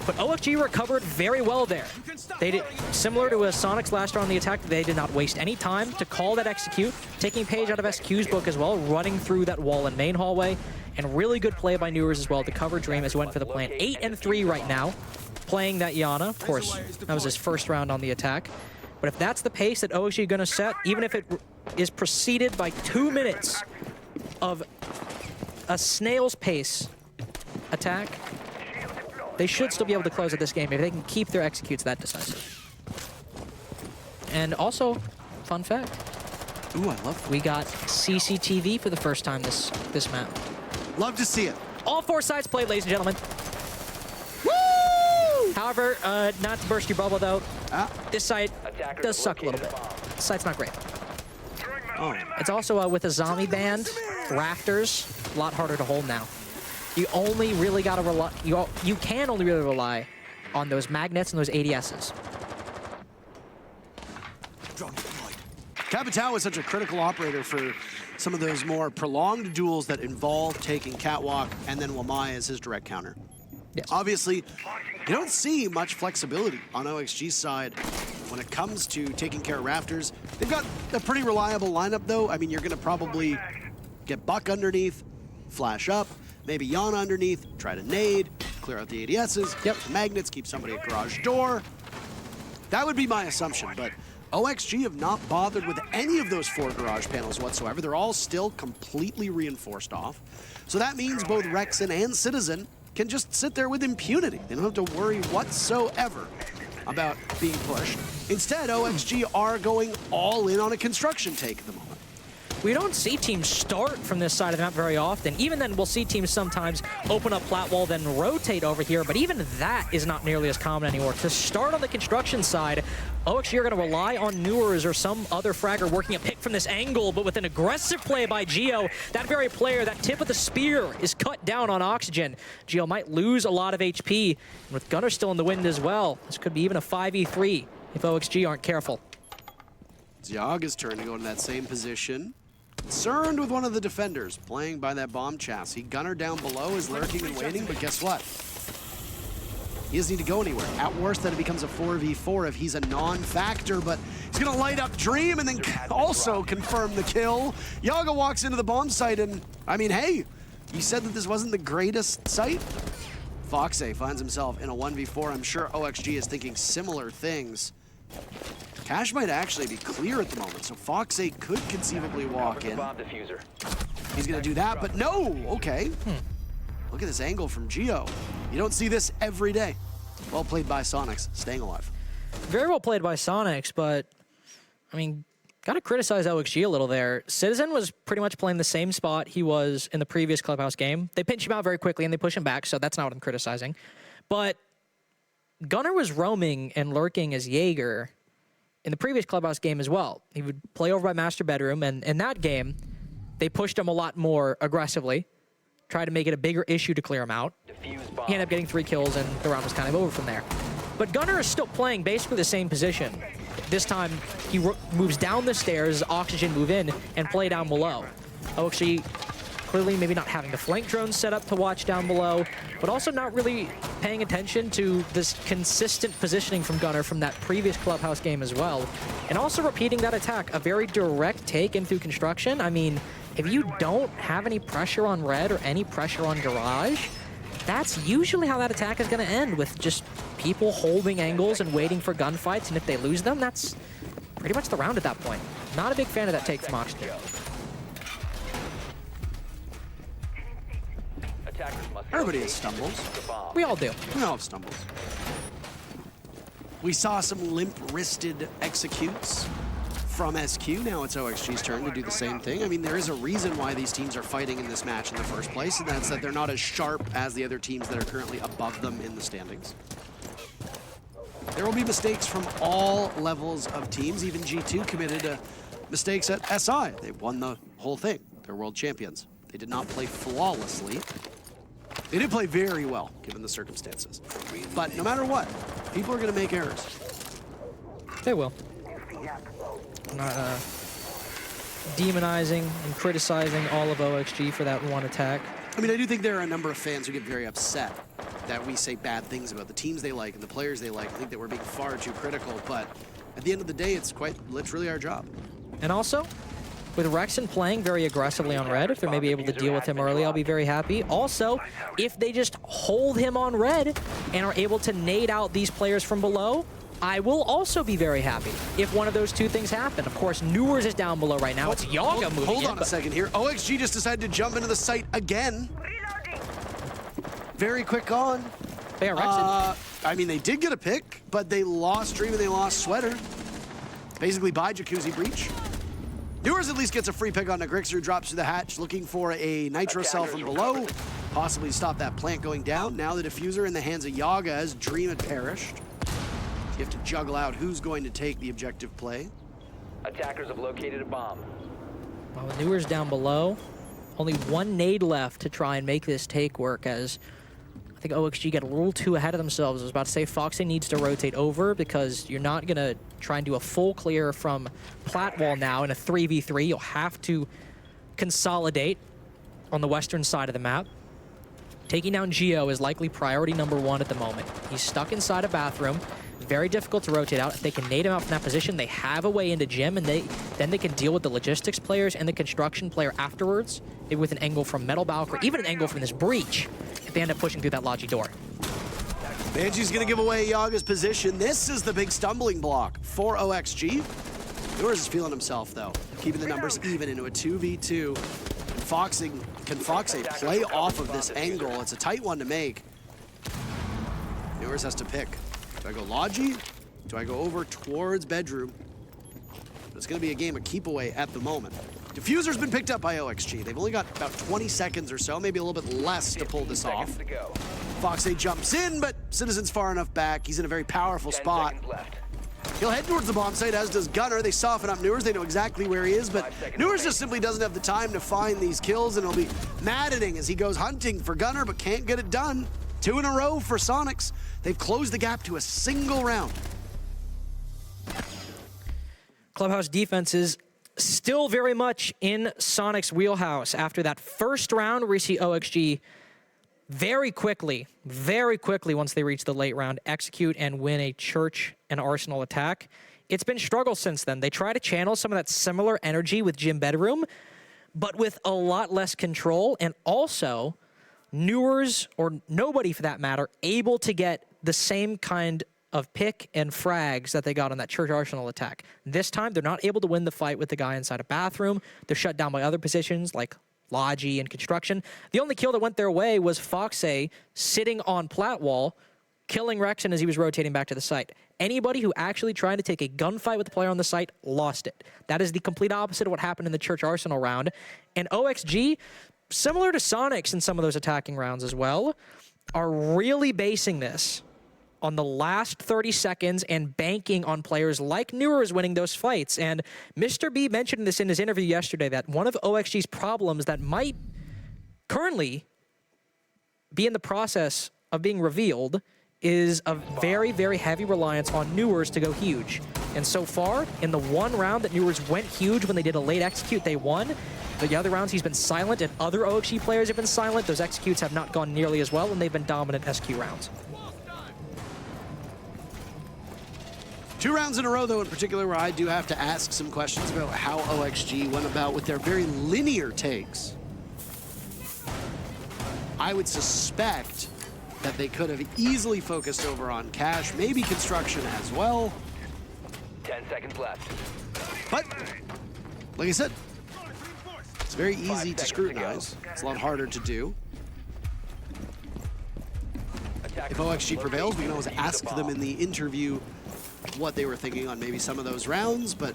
But OXG recovered very well there. They did, similar to a Soniqs last round on the attack, they did not waste any time to call that execute, taking page out of SQ's book as well, running through that wall in main hallway, and really good play by Newers as well to cover Dream as he went for the plant. 8 and 3 right now, playing that Yana. Of course, that was his first round on the attack. But if that's the pace that OXG gonna set, even if it is preceded by 2 minutes of a snail's pace attack, they should still be able to close at this game if they can keep their executes that decisive. And also, fun fact. Ooh, I love that. We got CCTV for the first time this map. Love to see it. All 4 sides played, ladies and gentlemen. Woo! However, not to burst your bubble though, this site does suck a little bit. This site's not great. Oh. It's also with a zombie band, rafters, a lot harder to hold now. You only really gotta rely. You can only really rely on those magnets and those ADSs. Capitao is such a critical operator for some of those more prolonged duels that involve taking Catwalk and then Wamai as his direct counter. Yes. Obviously, you don't see much flexibility on OXG's side when it comes to taking care of rafters. They've got a pretty reliable lineup, though. I mean, you're going to probably get Buck underneath, flash up, maybe Yana underneath, try to nade, clear out the ADSs, Yep. magnets, keep somebody at garage door. That would be my assumption, but OXG have not bothered with any of those 4 garage panels whatsoever. They're all still completely reinforced off. So that means both Rexon and Citizen can just sit there with impunity. They don't have to worry whatsoever about being pushed. Instead, OXG are going all in on a construction take at the moment. We don't see teams start from this side of the map very often. Even then, we'll see teams sometimes open up plat wall, then rotate over here, but even that is not nearly as common anymore. To start on the construction side, OXG are going to rely on Newers or some other fragger working a pick from this angle, but with an aggressive play by Geo, that very player, that tip of the spear, is cut down on Oxygen. Geo might lose a lot of HP, and with Gunner still in the wind as well, this could be even a 5v3 if OXG aren't careful. It's Yaga's turn to go in that same position. Concerned with one of the defenders, playing by that bomb chassis. Gunner down below is lurking and waiting, but guess what? He doesn't need to go anywhere. At worst, then it becomes a 4v4 if he's a non-factor, but he's gonna light up Dream and then also confirm the kill. Yaga walks into the bomb site and, I mean, hey, you said that this wasn't the greatest site? Foxe finds himself in a 1v4. I'm sure OXG is thinking similar things. Cash might actually be clear at the moment, so Foxe could conceivably walk in. He's gonna do that, but no, okay. Look at this angle from Geo. You don't see this every day. Well played by Soniqs, staying alive. Very well played by Soniqs, but, I mean, gotta criticize OXG a little there. Citizen was pretty much playing the same spot he was in the previous Clubhouse game. They pinch him out very quickly and they push him back, so that's not what I'm criticizing. But Gunnar was roaming and lurking as Jaeger in the previous Clubhouse game as well. He would play over by Master Bedroom, and in that game, they pushed him a lot more aggressively, tried to make it a bigger issue to clear him out. Defuse bomb. He ended up getting 3 kills, and the round was kind of over from there. But Gunnar is still playing basically the same position. This time, he moves down the stairs, Oxygen move in, and play down below. OXG clearly maybe not having the flank drones set up to watch down below, but also not really paying attention to this consistent positioning from Gunnar from that previous Clubhouse game as well. And also repeating that attack, a very direct take in through construction. I mean, if you don't have any pressure on red or any pressure on garage, that's usually how that attack is going to end, with just people holding angles and waiting for gunfights, and if they lose them, that's pretty much the round at that point. Not a big fan of that take from Oxygen. Everybody has stumbles. We all do. We all have stumbles. We saw some limp-wristed executes from SQ. Now it's OXG's turn to do the same thing. I mean, there is a reason why these teams are fighting in this match in the first place, and that's that they're not as sharp as the other teams that are currently above them in the standings. There will be mistakes from all levels of teams. Even G2 committed mistakes at SI. They won the whole thing. They're world champions. They did not play flawlessly. They did play very well, given the circumstances. But no matter what, people are going to make errors. They will. I'm not demonizing and criticizing all of OXG for that one attack. I mean, I do think there are a number of fans who get very upset that we say bad things about the teams they like and the players they like. I think that we're being far too critical, but at the end of the day, it's quite literally our job. And also, with Rexon playing very aggressively on red, if they're maybe able to deal with him early, I'll be very happy. Also, if they just hold him on red and are able to nade out these players from below, I will also be very happy if one of those two things happen. Of course, Newers is down below right now. It's Yaga moving Hold on a second here. OXG just decided to jump into the site again. Very quick on. They are Rexon. I mean, they did get a pick, but they lost Dream and they lost Sweater. Basically by Jacuzzi Breach. Newers at least gets a free pick on Grixer, who drops through the hatch, looking for a Nitro cell from below, possibly stop that plant going down. Now the diffuser in the hands of Yaga as Dream had perished. You have to juggle out who's going to take the objective play. Attackers have located a bomb. Well, with Newers down below, only one nade left to try and make this take work, as I think OXG got a little too ahead of themselves. I was about to say Foxy needs to rotate over, because you're not going to try and do a full clear from Platwall now in a 3v3. You'll have to consolidate on the western side of the map. Taking down Geo is likely priority number 1 at the moment. He's stuck inside a bathroom. Very difficult to rotate out. If they can nade him out from that position, they have a way into Gym, and then they can deal with the logistics players and the construction player afterwards, maybe with an angle from Metal Balk or even an angle from this breach, if they end up pushing through that Logi door. Banshie's going to give away Yaga's position. This is the big stumbling block for OXG. Newers is feeling himself, though, keeping the numbers even into a 2v2. Can Foxy play off of this angle? It's a tight one to make. Newers has to pick. Do I go Logi? Do I go over towards Bedroom? It's going to be a game of keep away at the moment. Diffuser's been picked up by OXG. They've only got about 20 seconds or so, maybe a little bit less to pull this off. Foxy jumps in, but Citizen's far enough back. He's in a very powerful spot. He'll head towards the bomb site, as does Gunnar. They soften up Newers. They know exactly where he is, but Newers just simply doesn't have the time to find these kills, and it'll be maddening as he goes hunting for Gunnar, but can't get it done. 2 in a row for Soniqs. They've closed the gap to a single round. Clubhouse defense is still very much in Soniqs' wheelhouse after that first round where we see OXG very quickly, once they reach the late round, execute and win a Church and Arsenal attack. It's been struggle since then. They try to channel some of that similar energy with Gym Bedroom, but with a lot less control, and also Newers, or nobody for that matter, able to get the same kind of pick and frags that they got on that Church Arsenal attack. This time, they're not able to win the fight with the guy inside a bathroom. They're shut down by other positions like Logi and construction. The only kill that went their way was Foxy sitting on Platwall, killing Rexon as he was rotating back to the site. Anybody who actually tried to take a gunfight with the player on the site lost it. That is the complete opposite of what happened in the Church Arsenal round. And OXG, similar to Soniqs in some of those attacking rounds as well, are really basing this on the last 30 seconds and banking on players like Newers winning those fights. And Mr. B mentioned this in his interview yesterday, that one of OXG's problems that might currently be in the process of being revealed is a very, very heavy reliance on Newers to go huge. And so far, in the one round that Newers went huge when they did a late execute, they won. The other rounds he's been silent, and other OXG players have been silent. Those executes have not gone nearly as well, and they've been dominant SQ rounds. 2 rounds in a row, though, in particular, where I do have to ask some questions about how OXG went about with their very linear takes. I would suspect that they could have easily focused over on cash, maybe construction as well. 10 seconds left. But, like I said, it's very easy to scrutinize. It's a lot harder to do. If OXG prevails, we can always ask them in the interview what they were thinking on maybe some of those rounds, but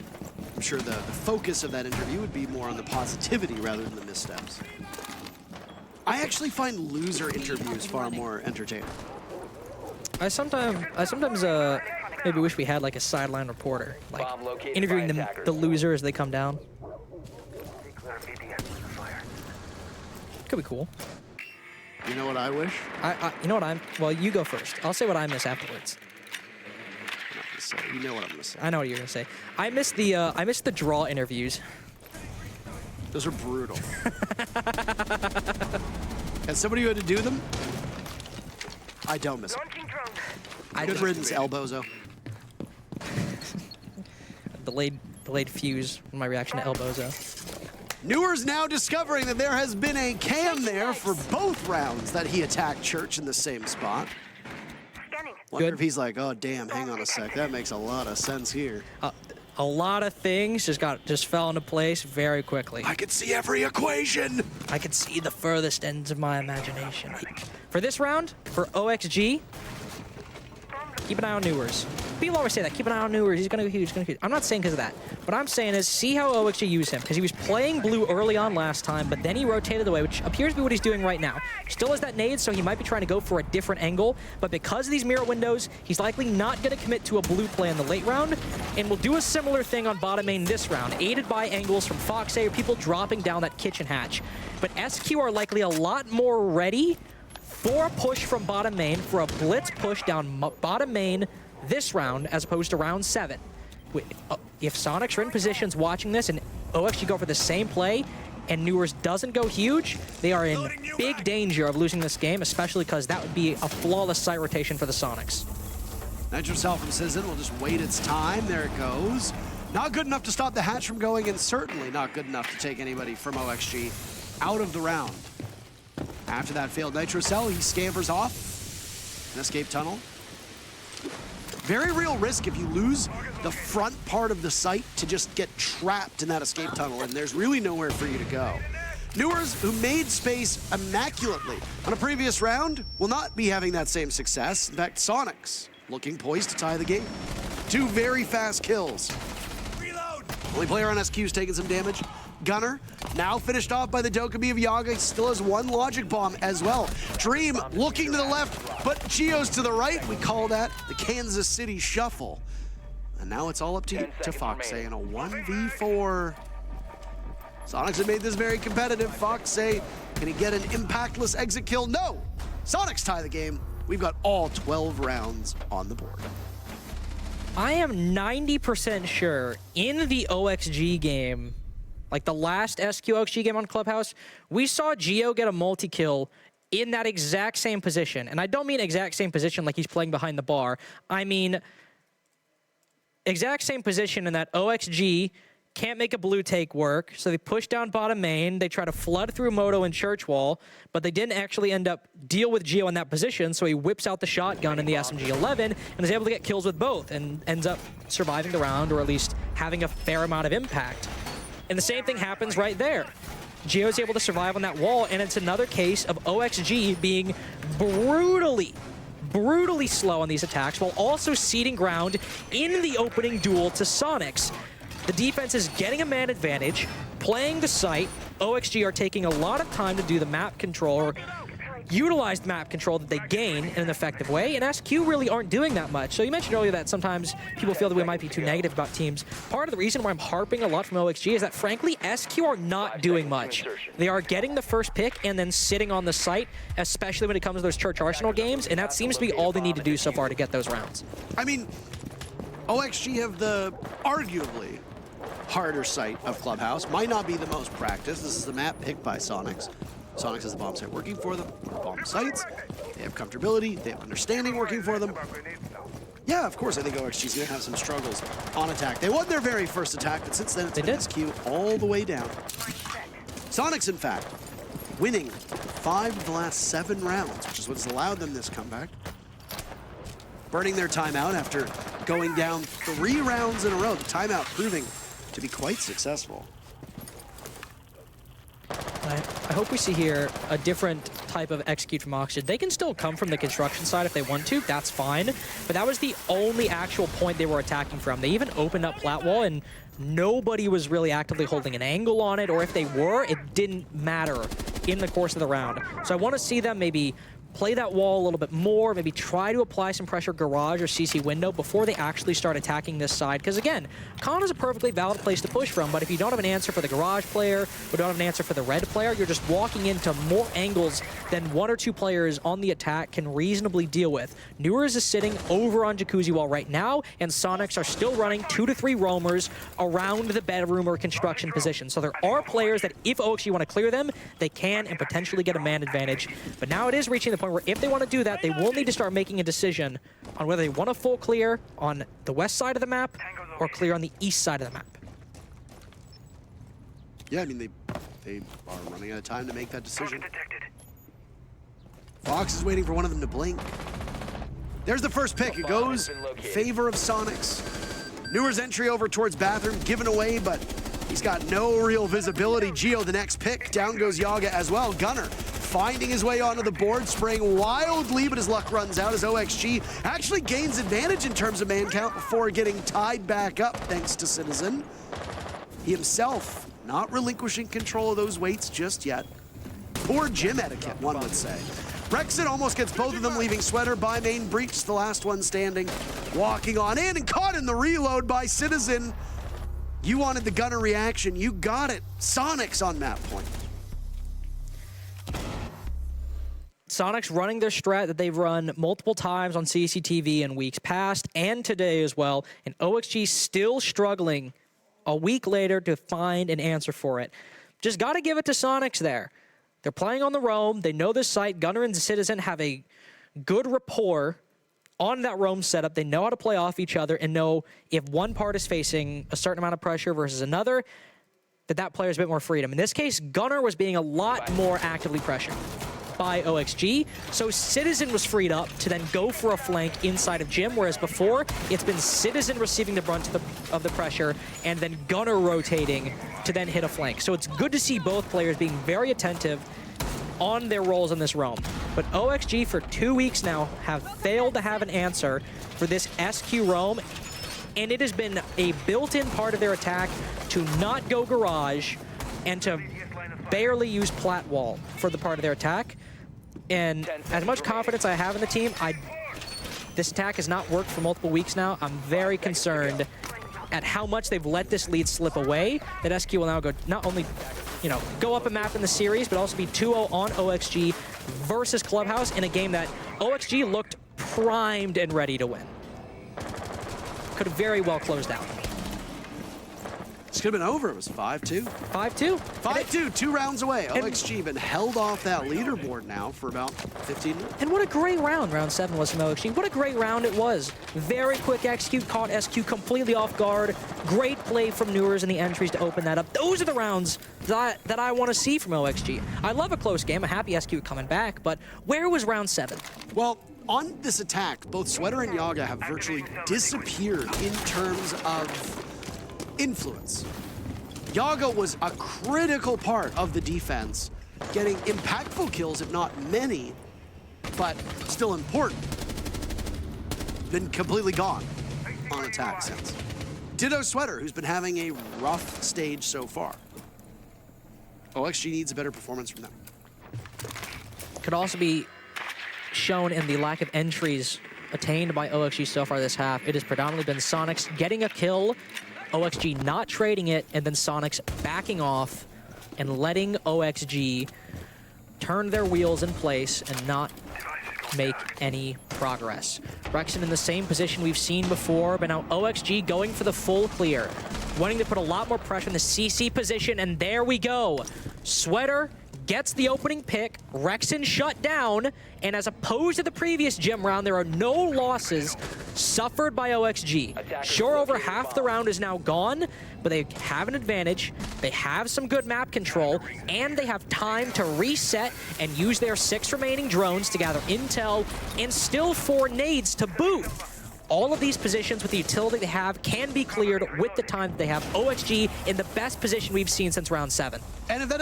I'm sure the focus of that interview would be more on the positivity rather than the missteps. I actually find loser interviews far more entertaining. I sometimes maybe wish we had like a sideline reporter, like interviewing the loser as they come down. Could be cool. You know what I wish? You know what well, you go first. I'll say what I miss afterwards. I'm not gonna say. You know what I'm gonna say. I know what you're gonna say. I miss the draw interviews. Those are brutal. As somebody who had to do them, I don't miss them. Good riddance, Elbozo. Delayed fuse in my reaction to Elbozo. Newers now discovering that there has been a cam there for both rounds that he attacked Church in the same spot. Wonder if he's like, oh damn, hang on a sec, that makes a lot of sense here. A lot of things just fell into place very quickly. I could see every equation. I could see the furthest ends of my imagination. For this round, for OXG, keep an eye on Newers. People always say that, keep an eye on Newers, he's gonna go huge, I'm not saying because of that. What I'm saying is, see how OXG used him, because he was playing blue early on last time, but then he rotated away, which appears to be what he's doing right now. Still has that nade, so he might be trying to go for a different angle, but because of these mirror windows, he's likely not gonna commit to a blue play in the late round, and will do a similar thing on bottom main this round, aided by angles from Foxay or people dropping down that kitchen hatch. But SQ are likely a lot more ready for a push from bottom main, for a blitz push down bottom main this round, as opposed to round 7. If Soniqs are in positions watching this and OXG go for the same play, and Newers doesn't go huge, they are in big danger of losing this game, especially because that would be a flawless site rotation for the Soniqs. Nitrocell from Sizzin will just wait its time. There it goes. Not good enough to stop the hatch from going, and certainly not good enough to take anybody from OXG out of the round. After that failed Nitrocell, he scampers off an escape tunnel. Very real risk if you lose the front part of the site to just get trapped in that escape tunnel, and there's really nowhere for you to go. Newers, who made space immaculately on a previous round, will not be having that same success. In fact, Soniqs looking poised to tie the game. 2 very fast kills. Reload. Only player on SQ's taking some damage. Gunner, now finished off by the Dokkaebi of Yaga, still has 1 logic bomb as well. Dream looking to the left, but Geo's to the right. We call that the Kansas City Shuffle. And now it's all up to Foxay in a 1v4. Soniqs have made this very competitive. Foxay, can he get an impactless exit kill? No! Soniqs tie the game. We've got all 12 rounds on the board. I am 90% sure in the OXG game, like the last SQ OXG game on Clubhouse, we saw Geo get a multi-kill in that exact same position. And I don't mean exact same position like he's playing behind the bar. I mean exact same position in that OXG can't make a blue take work, so they push down bottom main, they try to flood through Moto and Church Wall, but they didn't actually end up deal with Geo in that position, so he whips out the shotgun in the SMG-11 and is able to get kills with both and ends up surviving the round, or at least having a fair amount of impact. And the same thing happens right there. Geo's able to survive on that wall, and it's another case of OXG being brutally brutally slow on these attacks while also ceding ground in the opening duel to Soniqs. The defense is getting a man advantage, playing the site. OXG are taking a lot of time to do the map control, or utilize the map control that they gain in an effective way, and SQ really aren't doing that much. So you mentioned earlier that sometimes people feel that we might be too negative about teams. Part of the reason why I'm harping a lot from OXG is that, frankly, SQ are not doing much. They are getting the first pick and then sitting on the site, especially when it comes to those Church Arsenal games, and that seems to be all they need to do so far to get those rounds. I mean, OXG have the arguably harder site of Clubhouse. Might not be the most practiced. This is the map picked by Soniqs. Soniqs has the bomb site working for them, bomb sites. They have comfortability, they have understanding working for them. Yeah, of course, I think OXG is going to have some struggles on attack. They won their very first attack, but since then it's been SQ all the way down. Soniqs, in fact, winning 5 of the last 7 rounds, which is what's allowed them this comeback. Burning their timeout after going down 3 rounds in a row. The timeout proving to be quite successful. I hope we see here a different type of execute from Oxygen. They can still come from the construction side if they want to, that's fine. But that was the only actual point they were attacking from. They even opened up flat wall and nobody was really actively holding an angle on it, or if they were, it didn't matter in the course of the round. So I want to see them maybe play that wall a little bit more, maybe try to apply some pressure garage or CC window before they actually start attacking this side. Because again, Con is a perfectly valid place to push from, but if you don't have an answer for the garage player, or don't have an answer for the red player, you're just walking into more angles than 1 or 2 players on the attack can reasonably deal with. Newers is sitting over on Jacuzzi Wall right now, and Soniqs are still running 2 to 3 roamers around the bedroom or construction position. So there are players that if OXG want to clear them, they can and potentially get a man advantage. But now it is reaching the point where if they want to do that, they will need to start making a decision on whether they want a full clear on the west side of the map or clear on the east side of the map. Yeah, I mean, they are running out of time to make that decision. Fox is waiting for one of them to blink. There's the first pick. It goes in favor of Soniqs. Newer's entry over towards bathroom given away, but he's got no real visibility. Geo, the next pick. Down goes Yaga as well. Gunner finding his way onto the board, spraying wildly, but his luck runs out as OXG actually gains advantage in terms of man count before getting tied back up thanks to Citizen. He himself not relinquishing control of those weights just yet. Poor gym etiquette, one would say. Rexon almost gets both of them, leaving Sweater by main breach, the last one standing. Walking on in and caught in the reload by Citizen. You wanted the Gunner reaction, you got it. Soniqs on map point. Soniqs running their strat that they've run multiple times on CCTV in weeks past and today as well, and OXG still struggling a week later to find an answer for it. Just got to give it to Soniqs there. They're playing on the roam. They know this site. Gunner and Citizen have a good rapport on that roam setup. They know how to play off each other and know if one part is facing a certain amount of pressure versus another, that player has a bit more freedom. In this case, Gunner was being a lot more actively pressured by OXG, so Citizen was freed up to then go for a flank inside of Gym, whereas before, it's been Citizen receiving the brunt of the pressure and then Gunner rotating to then hit a flank. So it's good to see both players being very attentive on their roles in this roam. But OXG for 2 weeks now have failed to have an answer for this SQ roam, and it has been a built-in part of their attack to not go garage and to barely use plat wall for the part of their attack. And as much confidence I have in the team, this attack has not worked for multiple weeks now. I'm very concerned at how much they've let this lead slip away, that SQ will now go not only, go up a map in the series, but also be 2-0 on OXG versus Clubhouse in a game that OXG looked primed and ready to win. Could have very well closed out. This could have been over. It was 5-2. 5-2. 5-2, 2 rounds away. OXG been held off that leaderboard now for about 15 minutes. And what a great round 7 was from OXG. What a great round it was. Very quick execute, caught SQ completely off guard. Great play from Newers in the entries to open that up. Those are the rounds that I want to see from OXG. I love a close game. I'm happy SQ coming back, but where was round 7? Well, on this attack, both Sweater and Yaga have virtually disappeared in terms of influence. Yaga was a critical part of the defense, getting impactful kills, if not many, but still important. been completely gone on attack since. Ditto Sweater, who's been having a rough stage so far. OXG needs a better performance from them. Could also be shown in the lack of entries attained by OXG so far this half. It has predominantly been Soniqs getting a kill, OXG not trading it, and then Soniqs backing off and letting OXG turn their wheels in place and not make any progress. Rexon in the same position we've seen before, but now OXG going for the full clear, wanting to put a lot more pressure in the CC position, and there we go. Sweater gets the opening pick, Rexon shut down, and as opposed to the previous gym round, there are no losses suffered by OXG. Sure, over half the round is now gone, but they have an advantage, they have some good map control, and they have time to reset and use their 6 remaining drones to gather intel, and still 4 nades to boot. All of these positions with the utility they have can be cleared with the time that they have. OXG in the best position we've seen since round 7. And if that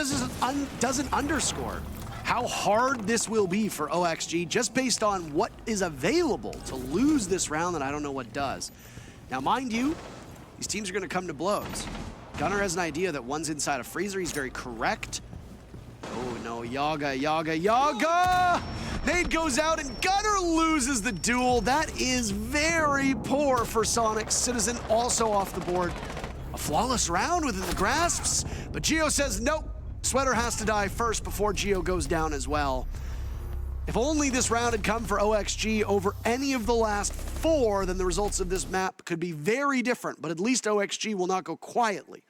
doesn't underscore how hard this will be for OXG, just based on what is available to lose this round, then I don't know what does. Now, mind you, these teams are going to come to blows. Gunnar has an idea that one's inside a freezer. He's very correct. Oh no, Yaga! Nade goes out and Gunnar loses the duel. That is very poor for Soniqs. Citizen also off the board. A flawless round within the grasps, but Geo says nope. Sweater has to die first before Geo goes down as well. If only this round had come for OXG over any of the last 4, then the results of this map could be very different, but at least OXG will not go quietly.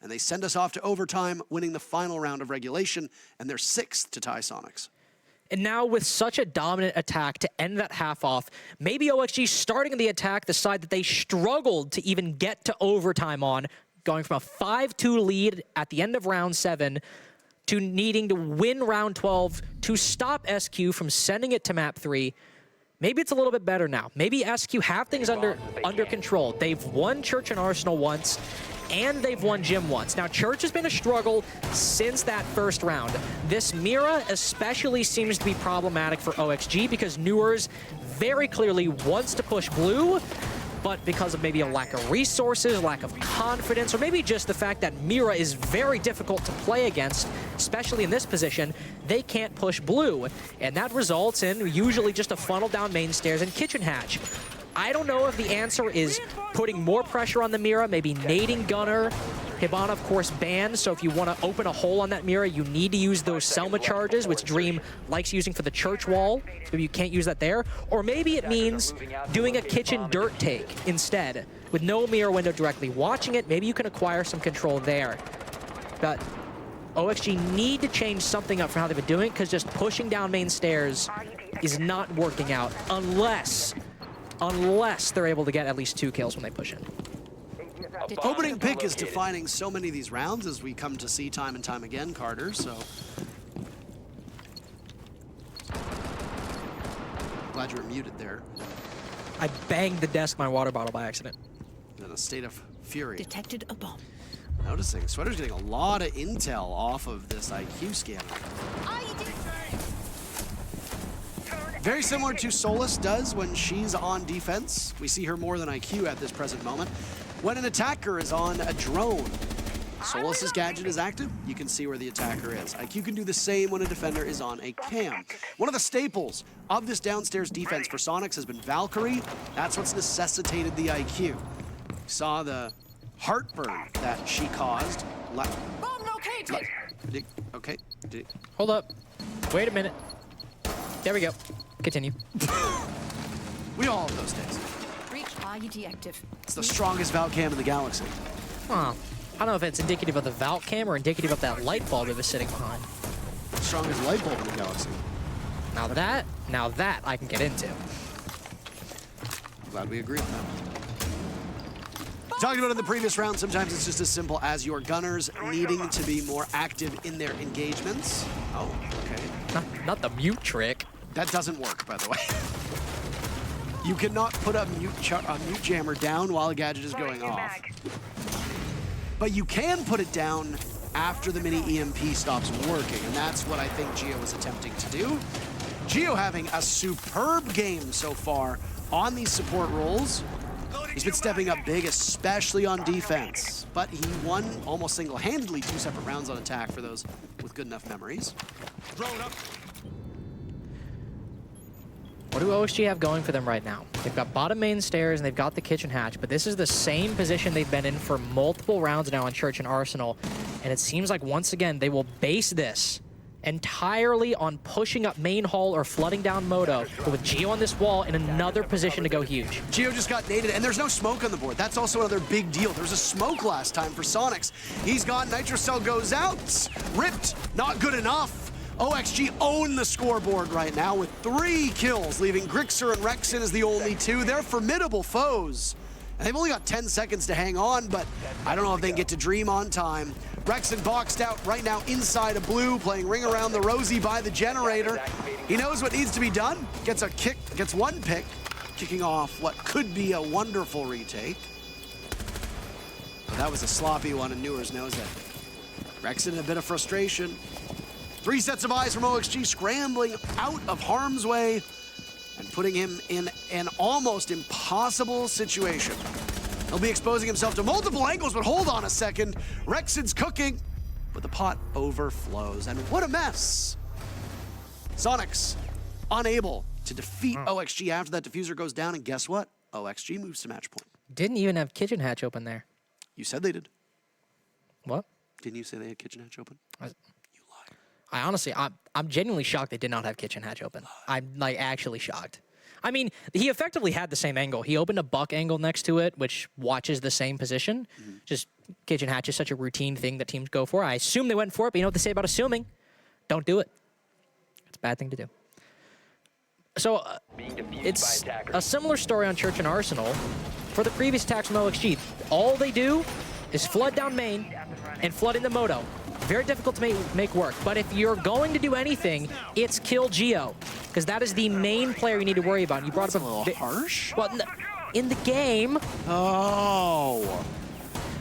And they send us off to overtime, winning the final round of regulation, and they're 6th to tie Soniqs. And now with such a dominant attack to end that half off, maybe OXG starting the attack the side that they struggled to even get to overtime on, going from a 5-2 lead at the end of round 7 to needing to win round 12 to stop SQ from sending it to map 3. Maybe it's a little bit better now. Maybe SQ have things under control. They've won Church and Arsenal once, and they've won Gym once. Now, Church has been a struggle since that first round. This Mira especially seems to be problematic for OXG because Newers very clearly wants to push blue, but because of maybe a lack of resources, lack of confidence, or maybe just the fact that Mira is very difficult to play against, especially in this position, they can't push blue. And that results in usually just a funnel down main stairs and kitchen hatch. I don't know if the answer is putting more pressure on the Mira, maybe nading Gunnar. Hibana, of course, banned, so if you want to open a hole on that Mira, you need to use those Selma charges, which Dream likes using for the church wall, so you can't use that there. Or maybe it means doing a kitchen dirt take instead. With no Mira window directly watching it, maybe you can acquire some control there. But OXG need to change something up for how they've been doing it, because just pushing down main stairs is not working out unless they're able to get at least 2 kills when they push in. Opening pick is defining so many of these rounds, as we come to see time and time again, Carter, so. Glad you were muted there. I banged the desk my water bottle by accident. In a state of fury. Detected a bomb. Noticing Sweater's getting a lot of intel off of this IQ scanner. Very similar to Solus does when she's on defense. We see her more than IQ at this present moment. When an attacker is on a drone, Solus's gadget is active, you can see where the attacker is. IQ can do the same when a defender is on a cam. One of the staples of this downstairs defense for Soniqs has been Valkyrie. That's what's necessitated the IQ. We saw the heartburn that she caused. Bomb located! Okay. Hold up. Wait a minute. There we go. Continue. We all have those days. Breach IED active. It's the strongest Valcam in the galaxy. Huh. I don't know if it's indicative of the Valk cam or indicative of that light bulb it was sitting behind. Strongest light bulb in the galaxy. Now that I can get into. Glad we agree on that. Talking about in the previous round, sometimes it's just as simple as your gunners needing to be more active in their engagements. Oh, okay. Not the mute trick. That doesn't work, by the way. You cannot put a mute jammer down while a gadget is going off. But you can put it down after the mini EMP stops working, and that's what I think Geo was attempting to do. Geo having a superb game so far on these support roles, he's been stepping up big, especially on defense. But he won almost single-handedly 2 separate rounds on attack for those with good enough memories. What do OXG have going for them right now? They've got bottom main stairs and they've got the kitchen hatch, but this is the same position they've been in for multiple rounds now on Church and Arsenal. And it seems like once again, they will base this entirely on pushing up main hall or flooding down Moto, but with Geo on this wall in another position to go huge. Geo just got naded, and there's no smoke on the board. That's also another big deal. There was a smoke last time for Soniqs. He's gone, Nitrocell goes out, ripped, not good enough. OXG own the scoreboard right now with 3 kills, leaving Grixer and Rexen as the only 2. They're formidable foes. And they've only got 10 seconds to hang on, but I don't know if they can get to Dream on time. Rexen boxed out right now inside of blue, playing Ring Around the Rosie by the generator. He knows what needs to be done. Gets a kick, gets 1 pick, kicking off what could be a wonderful retake. But that was a sloppy one, and Newers knows that. Rexen in a bit of frustration. 3 sets of eyes from OXG, scrambling out of harm's way and putting him in an almost impossible situation. He'll be exposing himself to multiple angles, but hold on a second. Rexen's cooking, but the pot overflows, and what a mess. Soniqs unable to defeat OXG after that diffuser goes down, and guess what? OXG moves to match point. Didn't even have kitchen hatch open there. You said they did. What? Didn't you say they had kitchen hatch open? I honestly, I'm genuinely shocked they did not have kitchen hatch open. I'm like actually shocked. I mean, he effectively had the same angle. He opened a buck angle next to it, which watches the same position. Just kitchen hatch is such a routine thing that teams go for. I assume they went for it, but you know what they say about assuming? Don't do it. It's a bad thing to do. So it's a similar story on Church and Arsenal. For the previous attacks from OXG, all they do is flood down main and flood into Moto. Very difficult to make work, but if you're going to do anything, it's kill Geo, because that is the main player you need to worry about. You brought up a little harsh. Well, in the game. Oh.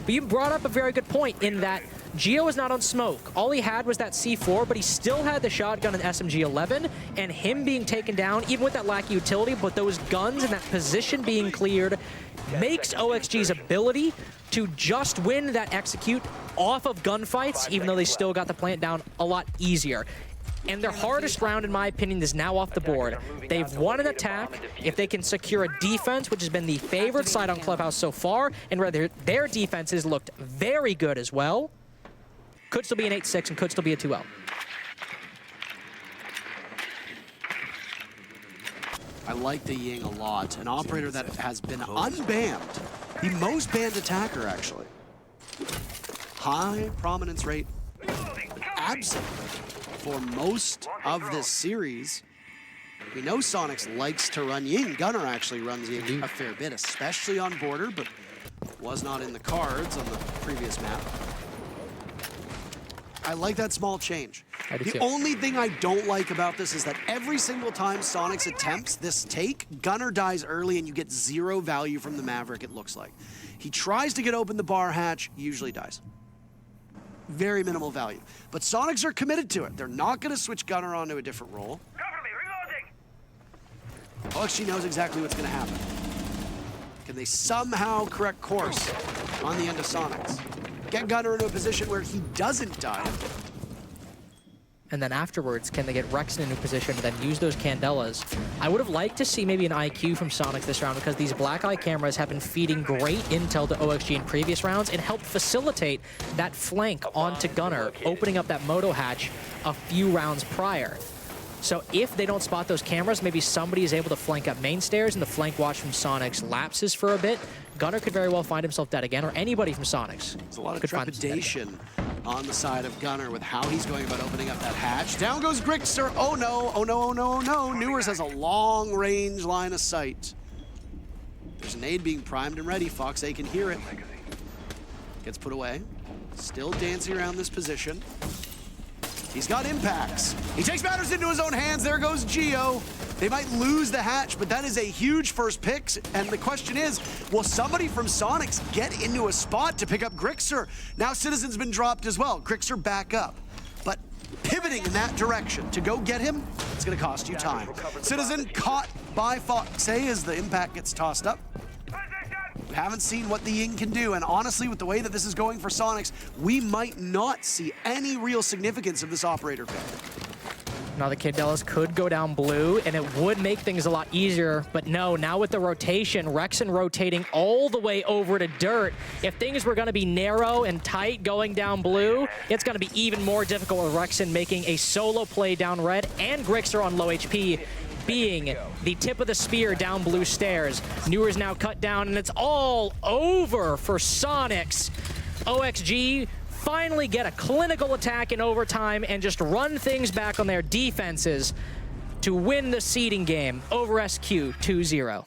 But you brought up a very good point in that Geo is not on smoke. All he had was that C4, but he still had the shotgun and SMG-11, and him being taken down, even with that lack of utility, but those guns and that position being cleared makes OXG's ability to just win that execute off of gunfights, even though they still got the plant down, a lot easier. And their hardest round, in my opinion, is now off the board. They've won an attack. If they can secure a defense, which has been the favorite side on Clubhouse so far, and where their defenses looked very good as well, could still be an 8-6 and could still be a 2-0. I like the Ying a lot. An operator that has been unbanned. The most banned attacker, actually. High prominence rate, absent for most of this series. We know Soniqs likes to run Ying. Gunner actually runs Ying a fair bit, especially on border, but was not in the cards on the previous map. I like that small change. The only thing I don't like about this is that every single time Soniqs attempts this take, Gunner dies early and you get 0 value from the Maverick, it looks like. He tries to get open the bar hatch, usually dies. Very minimal value. But Soniqs are committed to it. They're not going to switch Gunner onto a different role. OXG knows exactly what's going to happen. Can they somehow correct course on the end of Soniqs? Get Gunner into a position where he doesn't die. And then afterwards, can they get Rexen into a position to then use those Candelas? I would have liked to see maybe an IQ from Soniqs this round, because these black eye cameras have been feeding great intel to OXG in previous rounds and helped facilitate that flank onto Gunner, opening up that Moto hatch a few rounds prior. So if they don't spot those cameras, maybe somebody is able to flank up main stairs and the flank watch from Soniqs lapses for a bit. Gunner could very well find himself dead again, or anybody from Soniqs. There's a lot of trepidation on the side of Gunner with how he's going about opening up that hatch. Down goes Grixer. Oh no, oh no, oh no, oh no. Newers has a long range line of sight. There's a nade being primed and ready. Fox A can hear it. Gets put away. Still dancing around this position. He's got impacts. He takes matters into his own hands. There goes Geo. They might lose the hatch, but that is a huge first pick. And the question is, will somebody from Soniqs get into a spot to pick up Grixer? Now Citizen's been dropped as well. Grixer back up. But pivoting in that direction to go get him, it's going to cost you time. Citizen caught by Fox as the impact gets tossed up. We haven't seen what the Ying can do, and honestly, with the way that this is going for Soniqs, we might not see any real significance of this operator pick. Now the Kid Dallas could go down blue, and it would make things a lot easier, but no, now with the rotation, Rexon rotating all the way over to dirt. If things were gonna be narrow and tight going down blue, it's gonna be even more difficult with Rexon making a solo play down red, and Grixer on low HP, being the tip of the spear down blue stairs. Newer's now cut down, and it's all over for Soniqs. OXG finally get a clinical attack in overtime and just run things back on their defenses to win the seeding game over SQ 2-0.